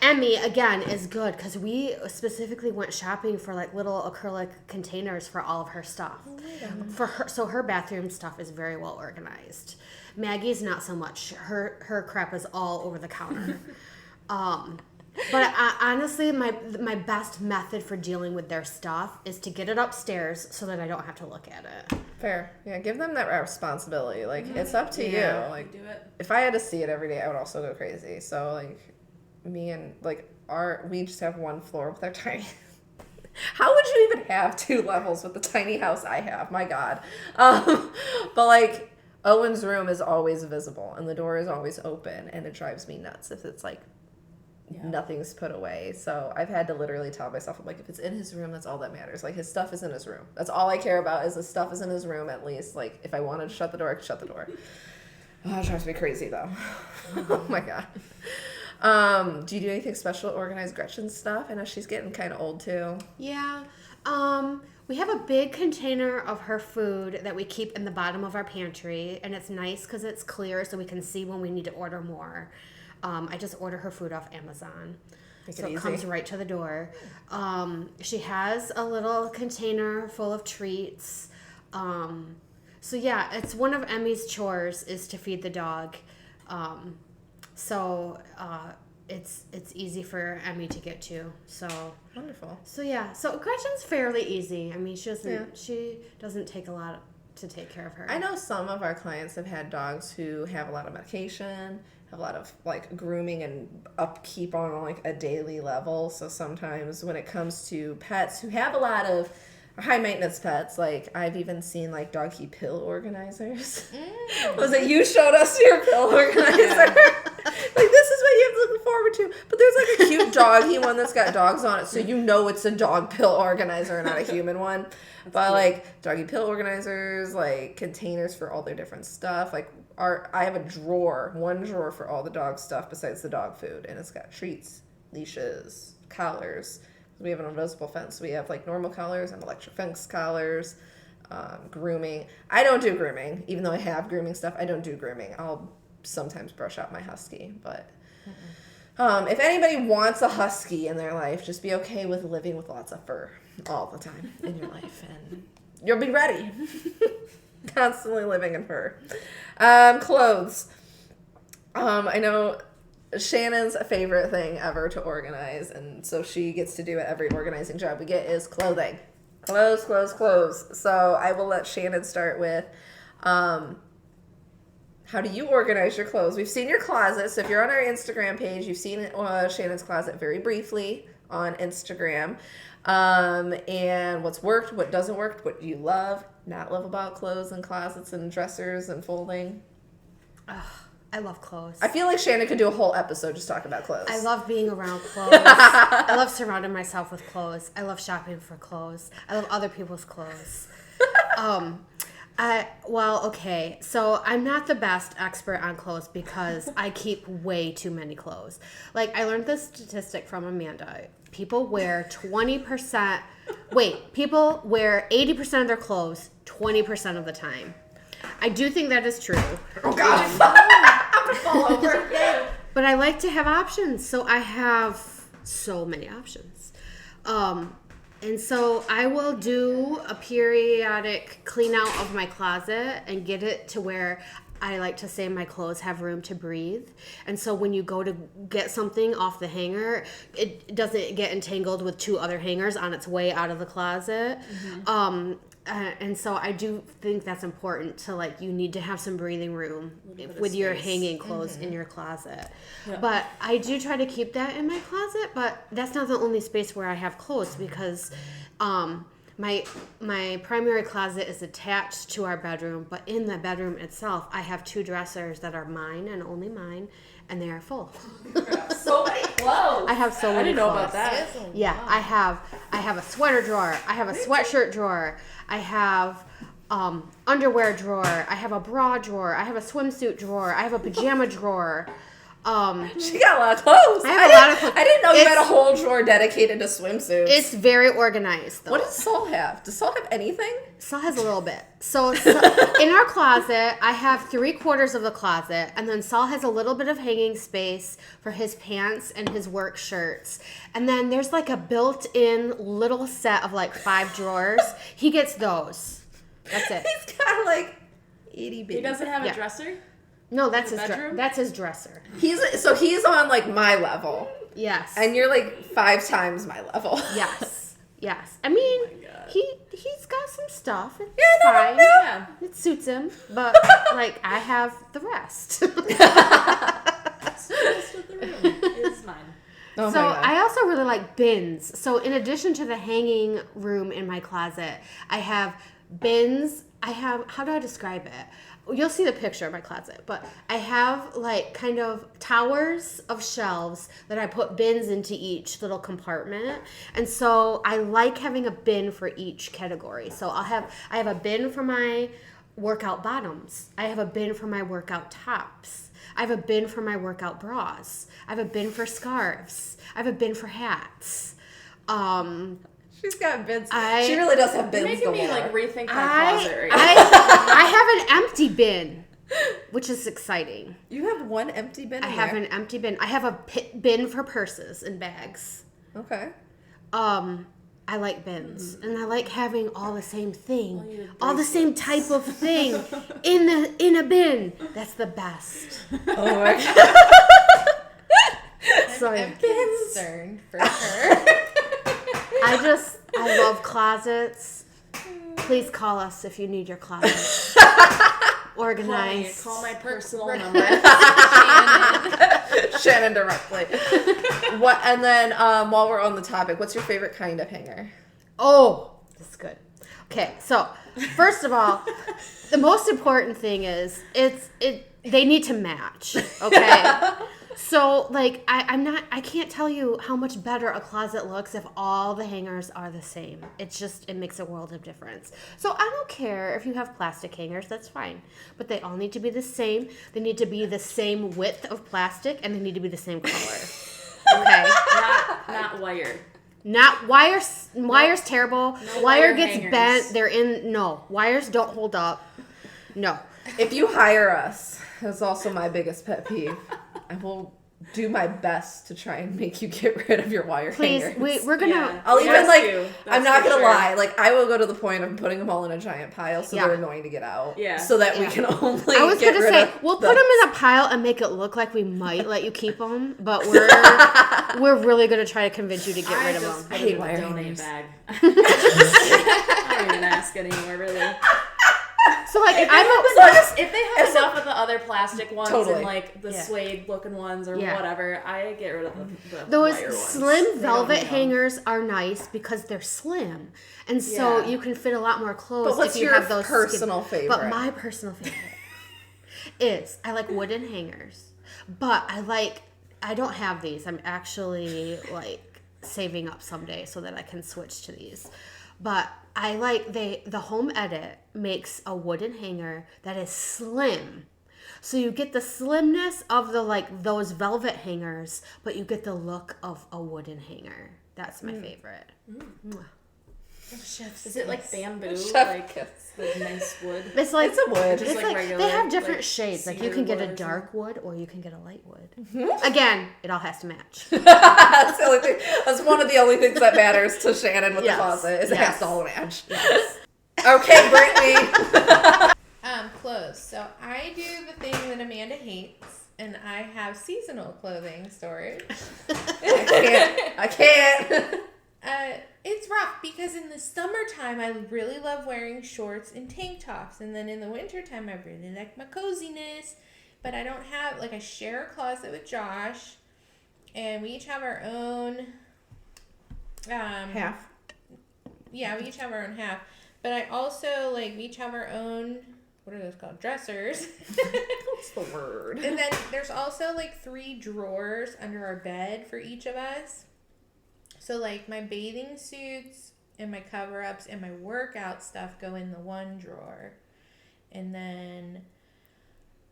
Emmy, again, is good because we specifically went shopping for like little acrylic containers for all of her stuff. For her, so her bathroom stuff is very well organized. Maggie's not so much. Her crap is all over the counter. But honestly, my best method for dealing with their stuff is to get it upstairs so that I don't have to look at it. Fair. Yeah, give them that responsibility. Like, it's up to Yeah. you. Like, Do it. if I had to see it every day, I would also go crazy. So, like, me and, like, we just have one floor with our tiny... How would you even have 2 levels with the tiny house I have? My God. But, like, Owen's room is always visible, and the door is always open, and it drives me nuts if it's, like, nothing's put away. So I've had to literally tell myself, I'm like, if it's in his room, that's all that matters. Like, his stuff is in his room. That's all I care about is the stuff is in his room at least. Like, if I wanted to shut the door, I could shut the door. Oh, it drives me crazy, though. Oh, my God. Do you do anything special to organize Gretchen's stuff? I know she's getting kind of old, too. Yeah. We have a big container of her food that we keep in the bottom of our pantry, and it's nice because it's clear so we can see when we need to order more. I just order her food off Amazon. So it comes right to the door. She has a little container full of treats. So yeah, it's one of Emmy's chores is to feed the dog. It's easy for Emmy to get to. So Wonderful. So yeah, so Gretchen's fairly easy. I mean, she doesn't take a lot to take care of her. I know some of our clients have had dogs who have a lot of medication, have a lot of like grooming and upkeep on like a daily level. So sometimes when it comes to pets who have a lot of high maintenance pets, like I've even seen like doggy pill organizers. Was it you showed us your pill organizer? Like, this is what you have to look forward to. But there's like a cute doggy one that's got dogs on it, so you know it's a dog pill organizer, not a human one. But cute. Like doggy pill organizers, like containers for all their different stuff. Like I have one drawer for all the dog stuff besides the dog food, and it's got treats, leashes, collars. We have an invisible fence. We have like normal collars and electric fence collars, grooming. I don't do grooming, even though I have grooming stuff. I don't do grooming. I'll sometimes brush out my husky, but if anybody wants a husky in their life, just be okay with living with lots of fur all the time in your life, and you'll be ready. Constantly living in fur. Clothes. I know Shannon's favorite thing ever to organize, and so she gets to do it every organizing job we get is clothing. Clothes. So I will let Shannon start with how do you organize your clothes? We've seen your closet, so if you're on our Instagram page, you've seen Shannon's closet very briefly on Instagram, and what's worked, what doesn't work, what you love, not love about clothes and closets and dressers and folding. I love clothes. I feel like Shannon could do a whole episode just talking about clothes. I love being around clothes. I love surrounding myself with clothes. I love shopping for clothes. I love other people's clothes. Okay, so I'm not the best expert on clothes because I keep way too many clothes. Like, I learned this statistic from Amanda. People wear 80% of their clothes 20% of the time. I do think that is true. Oh, God. I'm going to fall over. But I like to have options, so I have so many options. And so I will do a periodic clean out of my closet and get it to where I like to say my clothes have room to breathe. And so when you go to get something off the hanger, it doesn't get entangled with 2 other hangers on its way out of the closet. Mm-hmm. And so I do think that's important to, like, you need to have some breathing room with your hanging clothes in your closet. Yeah. But I do try to keep that in my closet, but that's not the only space where I have clothes because my primary closet is attached to our bedroom, but in the bedroom itself, I have 2 dressers that are mine and only mine, and they are full. So many clothes. I have so many I didn't know clothes. about that. Yeah, I have a sweater drawer. I have a sweatshirt drawer. I have underwear drawer. I have a bra drawer. I have a swimsuit drawer. I have a pajama drawer. She got a lot of clothes. I have a lot of clothes. I didn't know you had a whole drawer dedicated to swimsuits. It's very organized, though. What does Saul have? Does Saul have anything? Saul has a little bit. So in our closet, I have 3/4 of the closet, and then Saul has a little bit of hanging space for his pants and his work shirts. And then there's like a built-in little set of like 5 drawers. He gets those. That's it. He's got like 80 babies. He doesn't have a dresser? No, that's his bedroom? that's his dresser. He's on like my level. Yes. And you're like 5 times my level. Yes. Yes. I mean, he's got some stuff. It's Yeah, fine. Yeah. It suits him, but like I have the rest. The rest of the room is mine. Oh So my God. I also really like bins. So in addition to the hanging room in my closet, I have bins. How do I describe it? You'll see the picture of my closet, but I have like kind of towers of shelves that I put bins into each little compartment. And so I like having a bin for each category. So I have a bin for my workout bottoms. I have a bin for my workout tops. I have a bin for my workout bras. I have a bin for scarves. I have a bin for hats. She's got bins. I- She really does have bins You're making me galore. like rethink my closet right now. I have an empty bin, which is exciting. You have one empty bin. I have an empty bin. I have a bin for purses and bags. Okay. I like bins, and I like having all the same thing, you did all the same type of thing in a bin. That's the best. Oh my God. So I'm concerned for her. I love closets. Please call us if you need your closet organized. Call my personal We're- number. Shannon directly. What? And then while we're on the topic, what's your favorite kind of hanger? Oh, this is good. Okay, so first of all, the most important thing is they need to match. Okay. So like I can't tell you how much better a closet looks if all the hangers are the same. It makes a world of difference. So I don't care if you have plastic hangers, that's fine. But they all need to be the same. They need to be the same width of plastic and they need to be the same color. Okay. Not wire. Not wires. Wires terrible. No Wire wire gets hangers. bent. They're in. No, wires don't hold up. No. If you hire us, that's also my biggest pet peeve. I will do my best to try and make you get rid of your wire Please, hangers. we're gonna. Yeah. I'll Yes, even like. you. I'm That's not for gonna sure. lie. Like I will go to the point of putting them all in a giant pile, so Yeah. they're annoying to get out. Yeah. So that we Yeah. can only. I was get gonna rid say of we'll the- put them in a pile and make it look like we might let you keep them, but we're really gonna try to convince you to get rid of just them. put I hate it in wire the donate hangers. bag. I don't even ask anymore, really. So like If they have if enough of the other plastic ones Totally. and like the Yeah. suede looking ones or Yeah. whatever, I get rid of the those wire ones. slim They don't velvet need 'em. hangers are nice because they're slim, and so Yeah. you can fit a lot more clothes But what's if you your have those personal favorite? But my personal favorite is I like wooden hangers, but I don't have these. I'm actually like saving up someday so that I can switch to these. But I like the Home Edit makes a wooden hanger that is slim. So you get the slimness of the like those velvet hangers, but you get the look of a wooden hanger. That's my favorite. Mwah. Is it like bamboo? Chef Like kiss. the nice wood? It's like It's a wood. Just It's like like regular, they have different like, shades. Like you cedar can get wood a or dark wood or you can get a light wood. Again, it all has to match. That's the only thing. That's one of the only things that matters to Shannon with Yes. the closet is it Yes. has to all match. Okay, Brittany. Clothes. So I do the thing that Amanda hates, and I have seasonal clothing storage. I can't. It's rough because in the summertime I really love wearing shorts and tank tops, and then in the wintertime I really like my coziness. But I don't have, like, I share a closet with Josh, and we each have our own Half. Yeah, we each have our own half. But I also, like, we each have our own, what are those called? Dressers. What's the word? And then there's also, like, 3 drawers under our bed for each of us. So, like, my bathing suits and my cover-ups and my workout stuff go in the one drawer. And then,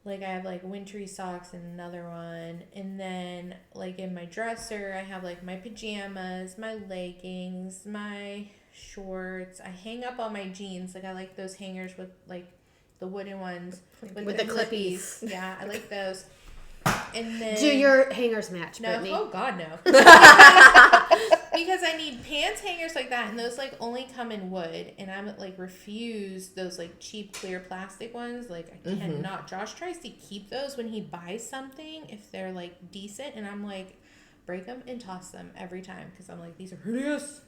like, I have, like, wintry socks in another one. And then, like, in my dresser, I have, like, my pajamas, my leggings, my shorts. I hang up all my jeans. Like, I like those hangers with, like, the wooden ones. With the clippies. Yeah, I like those. And then... Do your hangers match, No, Brittany? oh God, no. Because I need pants hangers like that, and those like only come in wood, and I'm like refuse those like cheap clear plastic ones. Like I cannot. Josh tries to keep those when he buys something if they're like decent, and I'm like break them and toss them every time because I'm like these are hideous.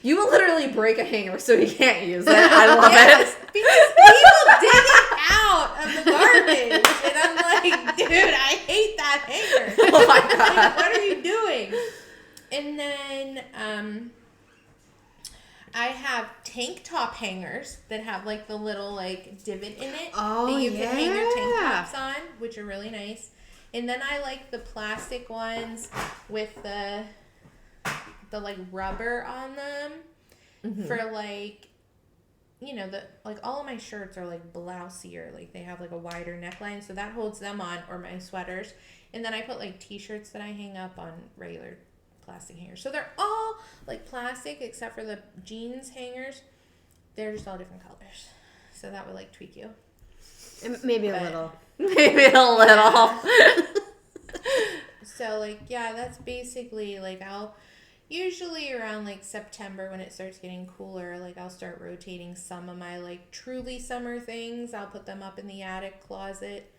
You will literally break a hanger so you can't use it. I love Yes, it. because people dig it out of the garbage, and I'm like, dude, I hate that hanger. Oh my god. Like, what are you doing? And then I have tank top hangers that have like the little like divot in it Oh, that you can hang your tank yeah. tops on, which are really nice. And then I like the plastic ones with the like rubber on them for like, you know, the like all of my shirts are like blousier, like they have like a wider neckline, so that holds them on, or my sweaters. And then I put like t-shirts that I hang up on regular plastic hangers. So they're all like plastic except for the jeans hangers. They're just all different colors. So that would like tweak you. Maybe a But- little. Maybe a little. So like yeah, that's basically like I'll usually around like September when it starts getting cooler, like I'll start rotating some of my like truly summer things. I'll put them up in the attic closet.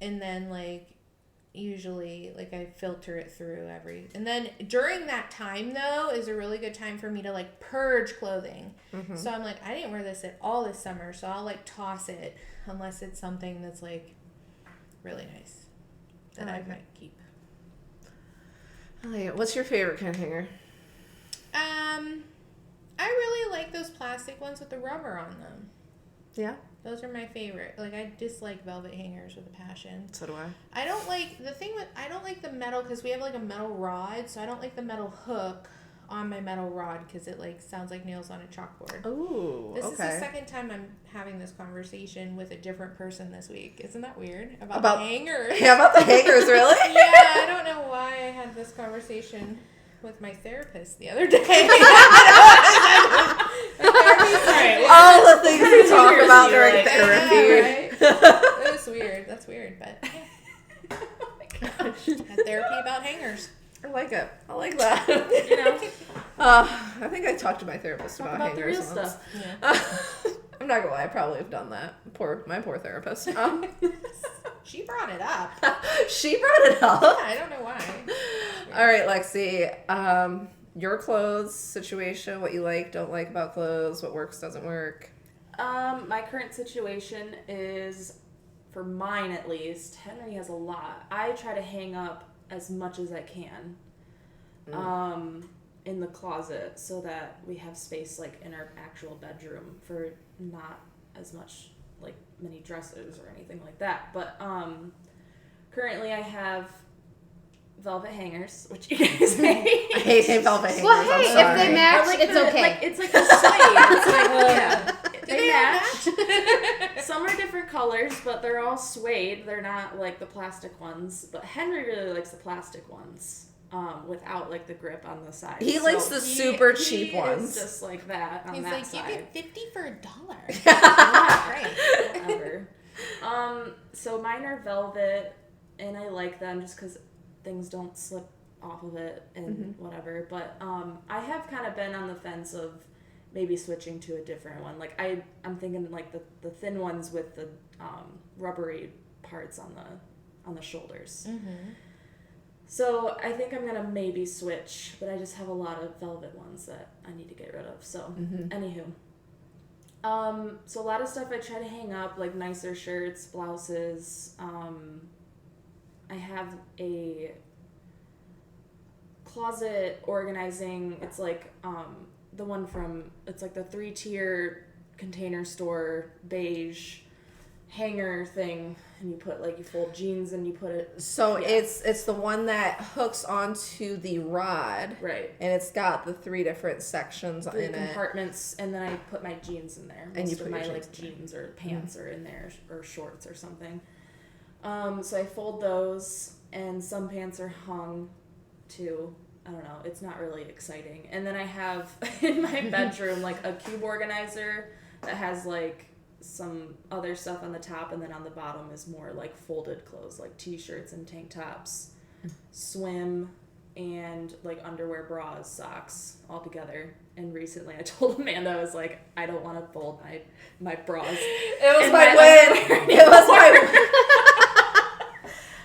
And then like usually like I filter it through and then during that time though is a really good time for me to like purge clothing. So I'm like, I didn't wear this at all this summer, so I'll like toss it unless it's something that's like really nice that I might keep. What's your favorite kind of hanger? I really like those plastic ones with the rubber on them. Yeah, Those are my favorite. Like I dislike velvet hangers with a passion. so do I. I don't like I don't like the metal because we have like a metal rod, so I don't like the metal hook on my metal rod because it like sounds like nails on a chalkboard. Ooh, This okay. is the second time I'm having this conversation with a different person this week. Isn't that weird? About- the hangers. Yeah, about the hangers, really? Yeah, I don't know why I had this conversation with my therapist the other day. All the things we talk Weird, about you're during like, therapy. That was weird. That's weird, but yeah. Had therapy about hangers. I like it. I like that. You know, I think I talked to my therapist talk about about the hangers real once. stuff. Yeah. I'm not gonna lie, I probably have done that. My poor therapist. She brought it up. She brought it up. Yeah, I don't know why. All right, Lexi. Your clothes situation, what you like, don't like about clothes, what works, doesn't work. My current situation is, for mine at least, Henry has a lot. I try to hang up as much as I can in the closet so that we have space like in our actual bedroom for not as much like many dresses or anything like that. But currently I have velvet hangers, which you guys hate. I hate velvet hangers. Well, hey, I'm if sorry. they match, Like it's okay. Like, it's like a suede. It's like, yeah. They match? match. Some are different colors, but they're all suede. They're not like the plastic ones. But Henry really likes the plastic ones. Without like the grip on the side. He likes the super cheap ones. Is just like that on He's that like, side. you get 50 for $1. Great. Whatever. So mine are velvet, and I like them just because things don't slip off of it and whatever. But I have kind of been on the fence of maybe switching to a different one. Like I'm thinking like the thin ones with the rubbery parts on the shoulders. So I think I'm gonna maybe switch, but I just have a lot of velvet ones that I need to get rid of. So anywho. So a lot of stuff I try to hang up, like nicer shirts, blouses. I have a closet organizing. It's like the one from, it's like the 3-tier container store beige hanger thing, and you fold jeans and you put it. So it's the one that hooks onto the rod, right, and it's got the 3 different sections 3 in compartments, and then I put my jeans in there. And you Most put of your my jeans like in there. jeans or pants are in there, or shorts or something. So I fold those, and some pants are hung too. I don't know, it's not really exciting. And then I have in my bedroom like a cube organizer that has like some other stuff on the top, and then on the bottom is more like folded clothes, like t-shirts and tank tops, swim, and like underwear, bras, socks, all together. And recently I told Amanda, I was like, I don't want to fold my bras. It was in my underwear win. It was my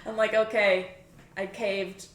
I'm like, okay, I caved.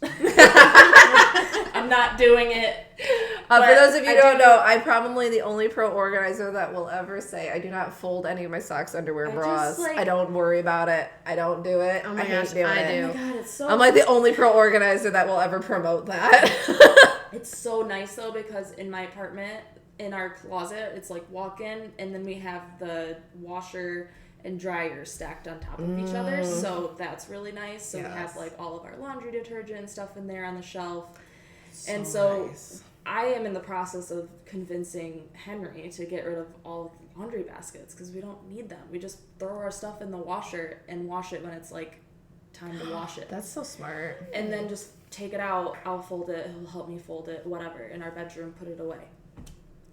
I'm not doing it. For But those of you I who don't do- know, I'm probably the only pro organizer that will ever say I do not fold any of my socks, underwear, I bras. just, like- I don't worry about it. I don't do it. Oh my I gosh, hate doing I it. do. Oh my god, it's so I'm like the only pro organizer that will ever promote that. It's so nice though, because in my apartment, in our closet, it's like walk in, and then we have the washer and dryer stacked on top of each other, so that's really nice. So we have Yes. like all of our laundry detergent and stuff in there on the shelf. And so nice. I am in the process of convincing Henry to get rid of all of the laundry baskets, because we don't need them. We just throw our stuff in the washer and wash it when it's like time to wash it. That's so smart. And then just take it out, I'll fold it, he'll help me fold it, whatever, in our bedroom, put it away.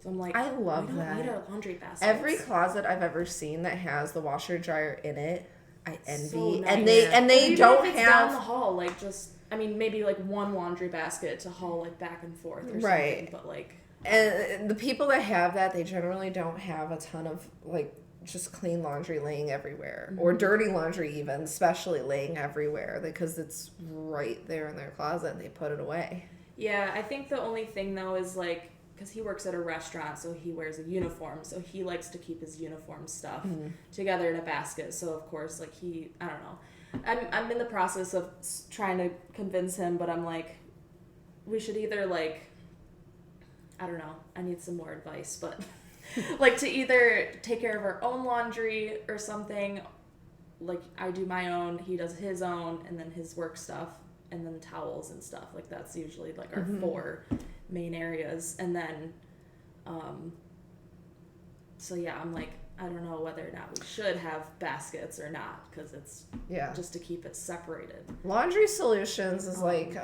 So I'm like, I love we don't that. need our laundry baskets. Every closet I've ever seen that has the washer dryer in it, I envy. So nice. And they Even don't if it's down the have hall, like just, I mean, maybe like one laundry basket to haul like back and forth or Right. something, but like, and the people that have that, they generally don't have a ton of like just clean laundry laying everywhere, or dirty laundry even, especially laying everywhere, because it's right there in their closet and they put it away. yeah, I think the only thing though is like, because he works at a restaurant, so he wears a uniform, so he likes to keep his uniform stuff together in a basket. So of course, like I don't know, I'm in the process of trying to convince him, but I'm like, we should either like, I don't know, I need some more advice, but like to either take care of our own laundry or something, like I do my own, he does his own, and then his work stuff, and then towels and stuff. Like that's usually like our 4 main areas. And then so yeah, I'm like, I don't know whether or not we should have baskets or not, because it's just to keep it separated. Laundry solutions is like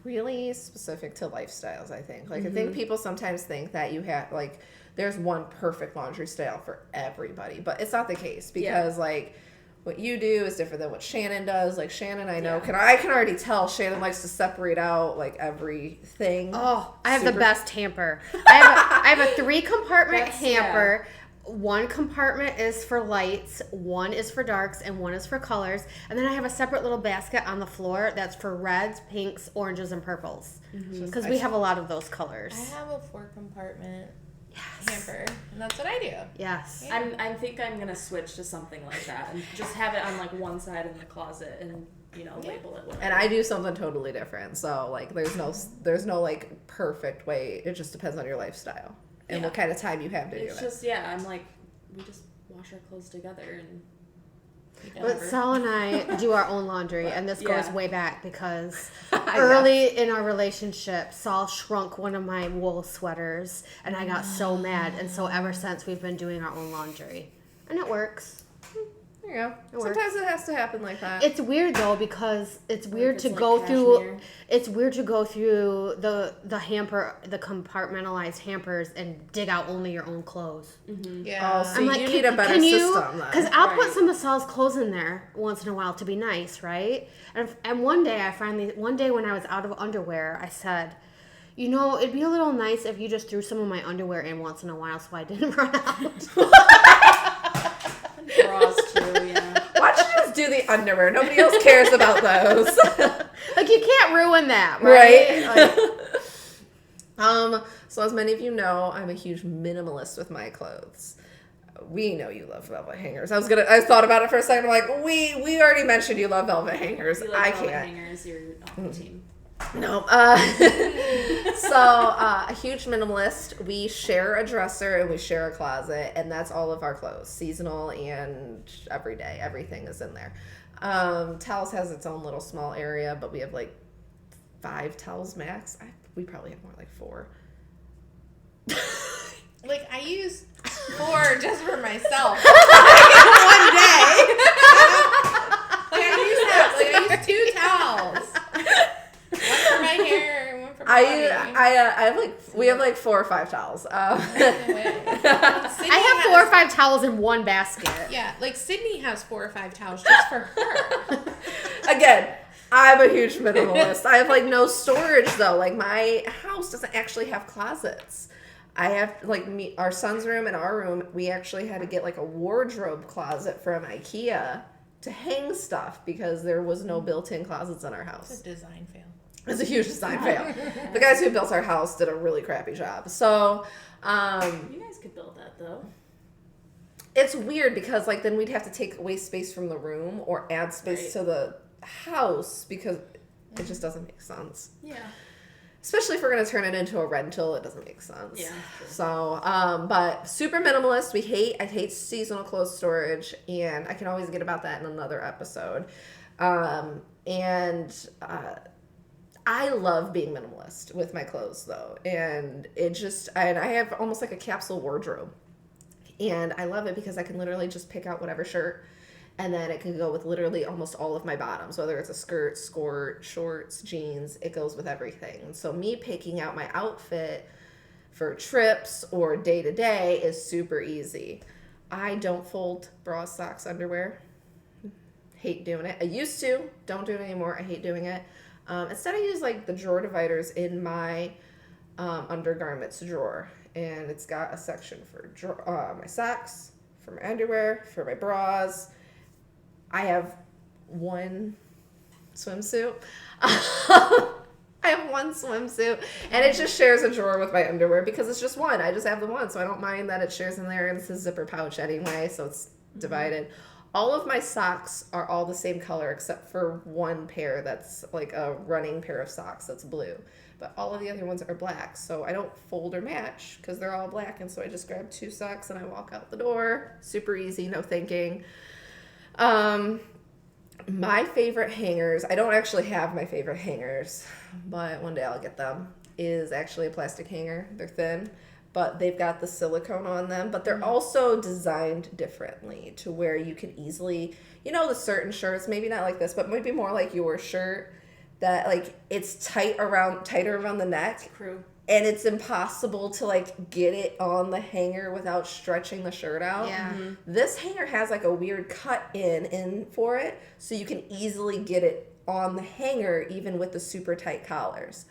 really specific to lifestyles, I think. Like I think people sometimes think that you have like there's one perfect laundry style for everybody, but it's not the case, because like what you do is different than what Shannon does. Like Shannon, I know, I can already tell Shannon likes to separate out like everything. Oh, I have the Super- best hamper. I have a 3-compartment That's- hamper. One compartment is for lights, one is for darks, and one is for colors. And then I have a separate little basket on the floor that's for reds, pinks, oranges, and purples. Because we have a lot of those colors. I have a 4-compartment hamper, and that's what I do. Yes. I think I'm gonna switch to something like that and just have it on like one side in the closet and label it whatever. And I do something totally different. So like there's no like perfect way. It just depends on your lifestyle and what kind of time you have to do It's it. just, yeah, I'm like, we just wash our clothes together and But Sal and I do our own laundry, and this goes yeah. way back because early in our relationship, Saul shrunk one of my wool sweaters, and I got so mad. And so ever since, we've been doing our own laundry, and it works. There you go. It Sometimes it has to happen like that. It's weird though because it's weird it's to like go through. cashmere. It's weird to go through the hamper, the compartmentalized hampers, and dig out only your own clothes. Yeah. Oh, so you need a better system then. Because I'll put Right. some of Saul's clothes in there once in a while to be nice, right? And one day when I was out of underwear, I said, you know, it'd be a little nice if you just threw some of my underwear in once in a while so I didn't run out. bras too, yeah. Why don't you just do the underwear? Nobody else cares about those. Like, you can't ruin that, right? Right. So as many of you know, I'm a huge minimalist with my clothes. We know you love velvet hangers. I thought about it for a second. I'm like, we already mentioned you love velvet hangers. You I like velvet can't. hangers, you're on the team. No. So a huge minimalist. We share a dresser and we share a closet, and that's all of our clothes, seasonal and everyday. Everything is in there. Towels has its own little small area, but we have like 5 towels max. We probably have more like 4. Like, I use 4 just for myself. One day. Like, I use 2 towels. One for my hair and one for my body. We have like 4 or 5 towels. I have 4 or 5 towels in one basket. Yeah, like Sydney has 4 or 5 towels just for her. Again, I'm a huge minimalist. I have like no storage though. Like my house doesn't actually have closets. I have like our son's room and our room. We actually had to get like a wardrobe closet from IKEA to hang stuff because there was no built-in closets in our house. It's a design fail. It's a huge design fail. The guys who built our house did a really crappy job. So, You guys could build that though. it's weird because like then we'd have to take away space from the room or add space Right. to the house because it just doesn't make sense. Yeah. Especially if we're going to turn it into a rental, it doesn't make sense. Yeah, true. So, but super minimalist. I hate seasonal clothes storage, and I can always get about that in another episode. I love being minimalist with my clothes though. And I have almost like a capsule wardrobe. And I love it because I can literally just pick out whatever shirt and then it can go with literally almost all of my bottoms, whether it's a skirt, shorts, jeans, it goes with everything. And so me picking out my outfit for trips or day to day is super easy. I don't fold bras, socks, underwear. Hate doing it. I used to. Don't do it anymore. I hate doing it. Instead, I use like the drawer dividers in my undergarments drawer. And it's got a section for my socks, for my underwear, for my bras. I have one swimsuit. I have one swimsuit, and it just shares a drawer with my underwear because it's just one. I just have the one, so I don't mind that it shares in there, and it's a zipper pouch anyway, so it's divided. All of my socks are all the same color except for one pair that's like a running pair of socks that's blue. But all of the other ones are black, so I don't fold or match because they're all black, and so I just grab 2 socks and I walk out the door. Super easy, no thinking. My favorite hangers, I don't actually have my favorite hangers, but one day I'll get them, is actually a plastic hanger. They're thin, but they've got the silicone on them, but they're also designed differently to where you can easily, the certain shirts, maybe not like this, but maybe more like your shirt, that like it's tighter around the neck. Crew. And it's impossible to like get it on the hanger without stretching the shirt out. Yeah. Mm-hmm. This hanger has like a weird cut in for it, so you can easily get it on the hanger even with the super tight collars.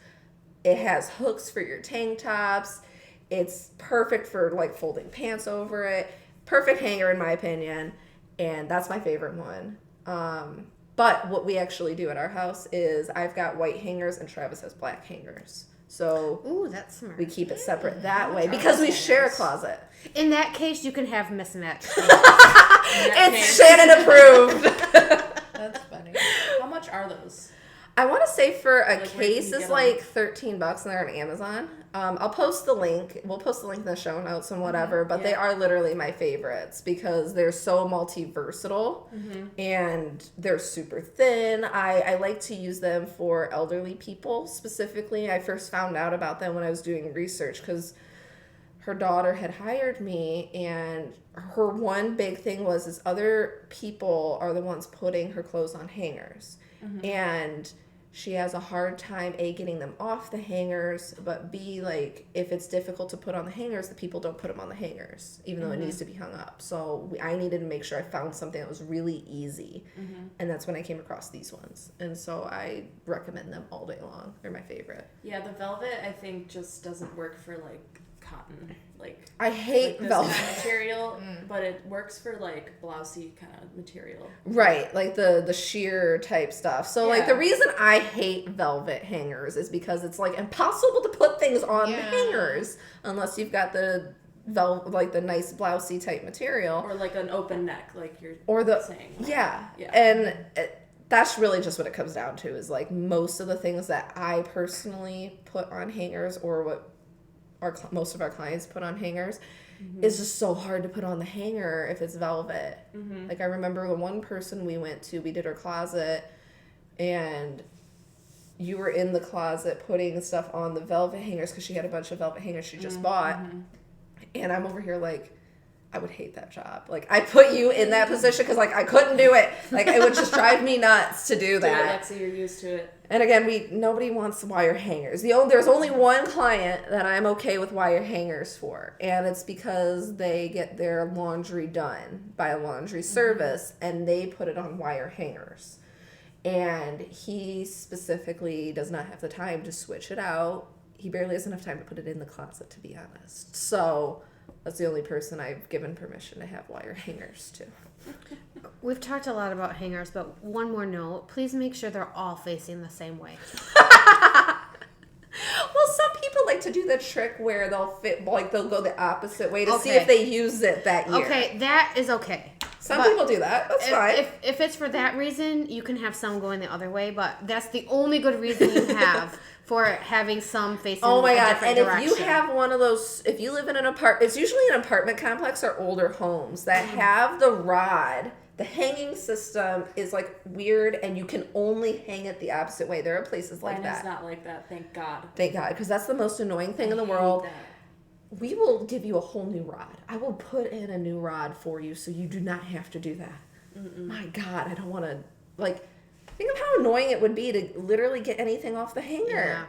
It has hooks for your tank tops. It's perfect for like folding pants over it. Perfect hanger in my opinion, and that's my favorite one. But what we actually do at our house is I've got white hangers and Travis has black hangers. So Ooh, that's smart. we keep it separate that way because we share a closet. In that case, you can have mismatched. It's Shannon approved. That's funny. How much are those? I want to say for a Like, where can case you is get like $13 and they're on Amazon. I'll post the link. We'll post the link in the show notes and whatever, but they Yeah. are literally my favorites because they're so multi-versatile and they're super thin. I like to use them for elderly people specifically. I first found out about them when I was doing research because her daughter had hired me, and her one big thing was is other people are the ones putting her clothes on hangers. And she has a hard time, A, getting them off the hangers, but B, like, if it's difficult to put on the hangers, the people don't put them on the hangers, even though it needs to be hung up. So I needed to make sure I found something that was really easy. And that's when I came across these ones. And so I recommend them all day long. They're my favorite. Yeah, the velvet I think just doesn't work for like cotton, like I hate this velvet. kind of material, but it works for like blousey kind of material. Right, like the sheer type stuff. So like Yeah. the reason I hate velvet hangers is because it's like impossible to put things on the Yeah. hangers unless you've got the like the nice blousey type material Or like an open neck, like you're or the saying. yeah. Yeah. And that's really just what it comes down to is like most of the things that I personally put on hangers or what most of our clients put on hangers is just so hard to put on the hanger if it's velvet. Like I remember the one person we went to, we did her closet, and you were in the closet putting stuff on the velvet hangers because she had a bunch of velvet hangers she just bought, and I'm over here like, I would hate that job. Like I put you in that position because like I couldn't do it. Like it would just drive me nuts to do that. Lexi, you're used to it. And again, nobody wants wire hangers. There's only one client that I'm okay with wire hangers for, and it's because they get their laundry done by a laundry service, and they put it on wire hangers. And he specifically does not have the time to switch it out. He barely has enough time to put it in the closet, to be honest. So that's the only person I've given permission to have wire hangers to. We've talked a lot about hangers, but one more note. Please make sure they're all facing the same way. Well, some people like to do the trick where they'll go the opposite way to see Okay. if they use it that year. Okay, that is okay. Some But people do that. That's fine. If it's for that reason, you can have some going the other way, but that's the only good reason you have for having some facing Oh my a god! different And direction. if you have one of those, if you live in an it's usually an apartment complex or older homes that have the rod. The hanging system is like weird, and you can only hang it the opposite way. There are places like Mine that. is not like that, thank God. Thank God, because that's the most annoying thing in the I hate world. that. We will give you a whole new rod. I will put in a new rod for you, so you do not have to do that. My God, I don't want to think of how annoying it would be to literally get anything off the hanger. Yeah.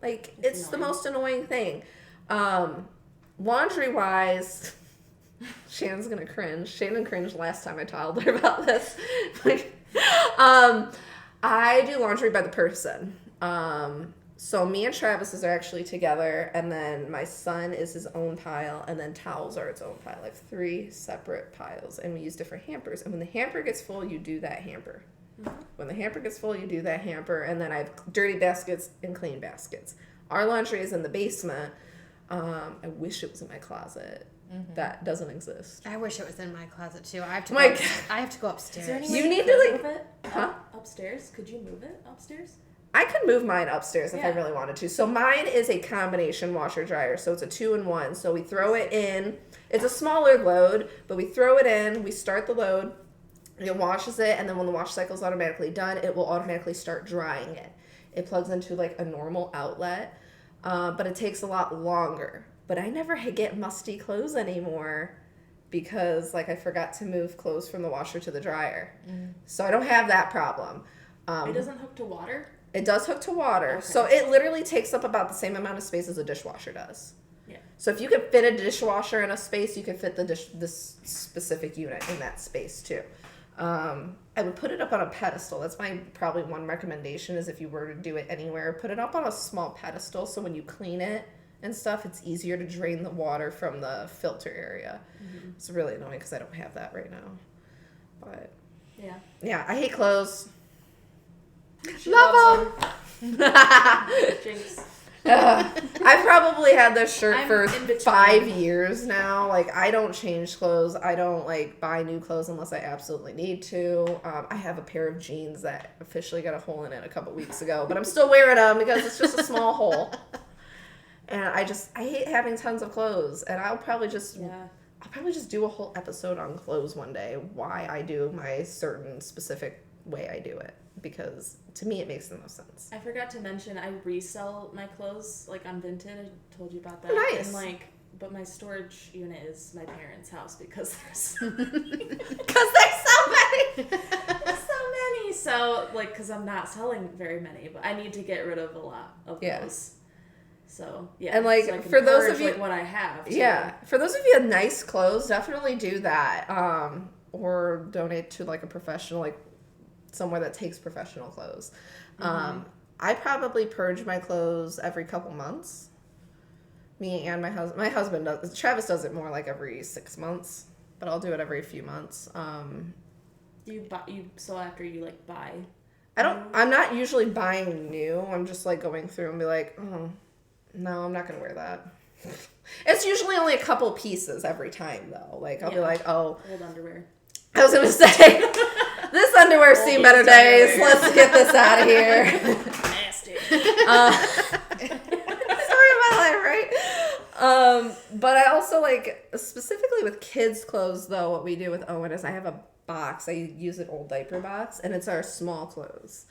Like It's it's the annoying. most annoying thing. Laundry wise, Shannon's gonna cringe. Shannon cringed last time I told her about this. I do laundry by the person. So me and Travis are actually together, and then my son is his own pile, and then towels are its own pile. I have 3 separate piles, and we use different hampers. And when the hamper gets full, you do that hamper. When the hamper gets full, you do that hamper, and then I have dirty baskets and clean baskets. Our laundry is in the basement. I wish it was in my closet. That doesn't exist. I wish it was in my closet too. I have to. My go, God. I have to go Is upstairs. there any way You you need could to, move it Huh? upstairs? Could you move it upstairs? I could move mine upstairs if I Yeah. really wanted to. So mine is a combination washer dryer. So it's a 2-in-1. So we throw it in. It's a smaller load, but we throw it in. We start the load. It washes it, and then when the wash cycle is automatically done, it will automatically start drying it. It plugs into like a normal outlet, but it takes a lot longer. But I never get musty clothes anymore because like I forgot to move clothes from the washer to the dryer. So I don't have that problem. It doesn't hook to water? It does hook to water. Okay. So it literally takes up about the same amount of space as a dishwasher does. Yeah. So if you could fit a dishwasher in a space, you could fit this specific unit in that space too. I would put it up on a pedestal. That's my probably one recommendation is if you were to do it anywhere, put it up on a small pedestal so when you clean it and stuff, it's easier to drain the water from the filter area. It's really annoying because I don't have that right now. But Yeah. yeah, I hate clothes. She Love loves them. Jinx. I've probably had this shirt I'm for in between. 5 years now. Like, I don't change clothes. I don't, like, buy new clothes unless I absolutely need to. I have a pair of jeans that officially got a hole in it a couple weeks ago, but I'm still wearing them because it's just a small hole. And I hate having tons of clothes. And I'll probably just do a whole episode on clothes one day, why I do my certain specific way I do it. Because to me, it makes the most sense. I forgot to mention I resell my clothes like on Vinted. I told you about that. Oh, nice. And like, but my storage unit is my parents' house because there's Because there's so many. there's so many. So like, because I'm not selling very many, but I need to get rid of a lot of clothes. So yeah, and like so I can for those purge, of you, like, what I have. Too. Yeah, for those of you with nice clothes, definitely do that. Or donate to like a professional, like somewhere that takes professional clothes. I probably purge my clothes every couple months. Me and my husband. My husband does. Travis does it more like every 6 months, but I'll do it every few months. So after you like buy. I'm not usually buying new. I'm just like going through and be like, oh, no, I'm not gonna wear that. It's usually only a couple pieces every time though. Like I'll be like, oh, old underwear. I was gonna say this underwear's seen better days. Underwear. Let's get this out of here. Nasty. Story of my life, right? But I also like specifically with kids' clothes though. What we do with Owen is I have a box. I use an old diaper box, and it's our small clothes.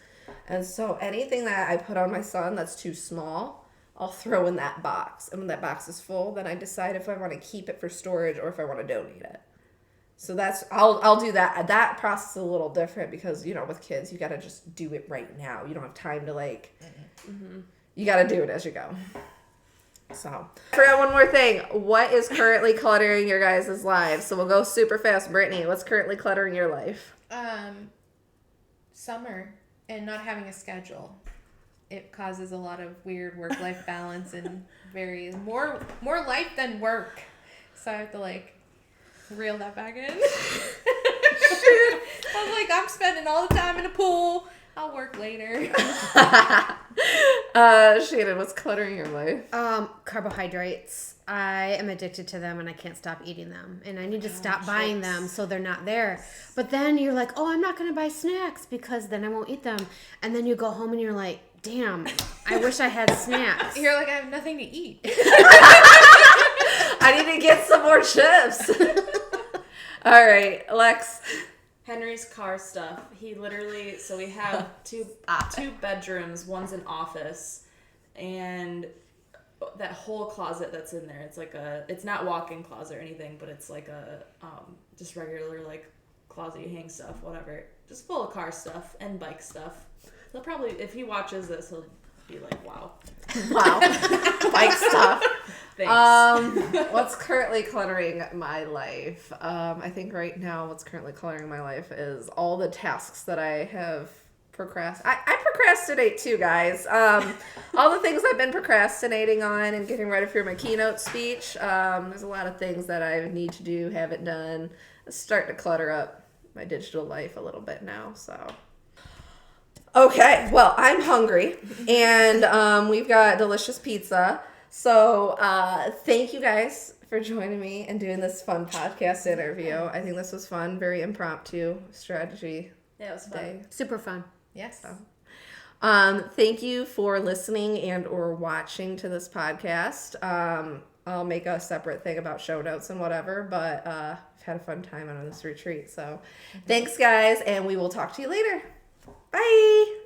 And so anything that I put on my son that's too small, I'll throw in that box. And when that box is full, then I decide if I want to keep it for storage or if I want to donate it. So I'll do that. That process is a little different because, you know, with kids, you got to just do it right now. You don't have time to like, you got to do it as you go. So, I forgot one more thing. What is currently cluttering your guys' lives? So we'll go super fast. Brittany, what's currently cluttering your life? Summer and not having a schedule. It causes a lot of weird work-life balance and very more life than work. So I have to like reel that back in. I'm like, I'm spending all the time in the pool. I'll work later. Shannon, what's cluttering your life? Carbohydrates. I am addicted to them and I can't stop eating them. And I need to stop buying them so they're not there. But then you're like, oh, I'm not going to buy snacks because then I won't eat them. And then you go home and you're like, damn, I wish I had snacks. You're like, I have nothing to eat. I need to get some more chips. All right, Lex. Henry's car stuff. He literally, so we have two bedrooms, one's an office, and that whole closet that's in there, it's not walk-in closet or anything, but it's like a, just regular, like, closet you hang stuff, whatever. Just full of car stuff and bike stuff. He'll probably, if he watches this, he'll be like, wow. Wow. Bike stuff. Thanks. What's currently cluttering my life? I think right now what's currently cluttering my life is all the tasks that I have procrastinated. I procrastinate too, guys. All the things I've been procrastinating on and getting ready for my keynote speech. There's a lot of things that I need to do, haven't done. It's starting to clutter up my digital life a little bit now, so... Okay, well, I'm hungry, and we've got delicious pizza. So thank you guys for joining me and doing this fun podcast interview. I think this was fun, very impromptu strategy. Yeah, it was fun. Day. Super fun. Yes. Thank you for listening and or watching to this podcast. I'll make a separate thing about show notes and whatever, but I've had a fun time on this retreat. So thanks, guys, and we will talk to you later. Bye.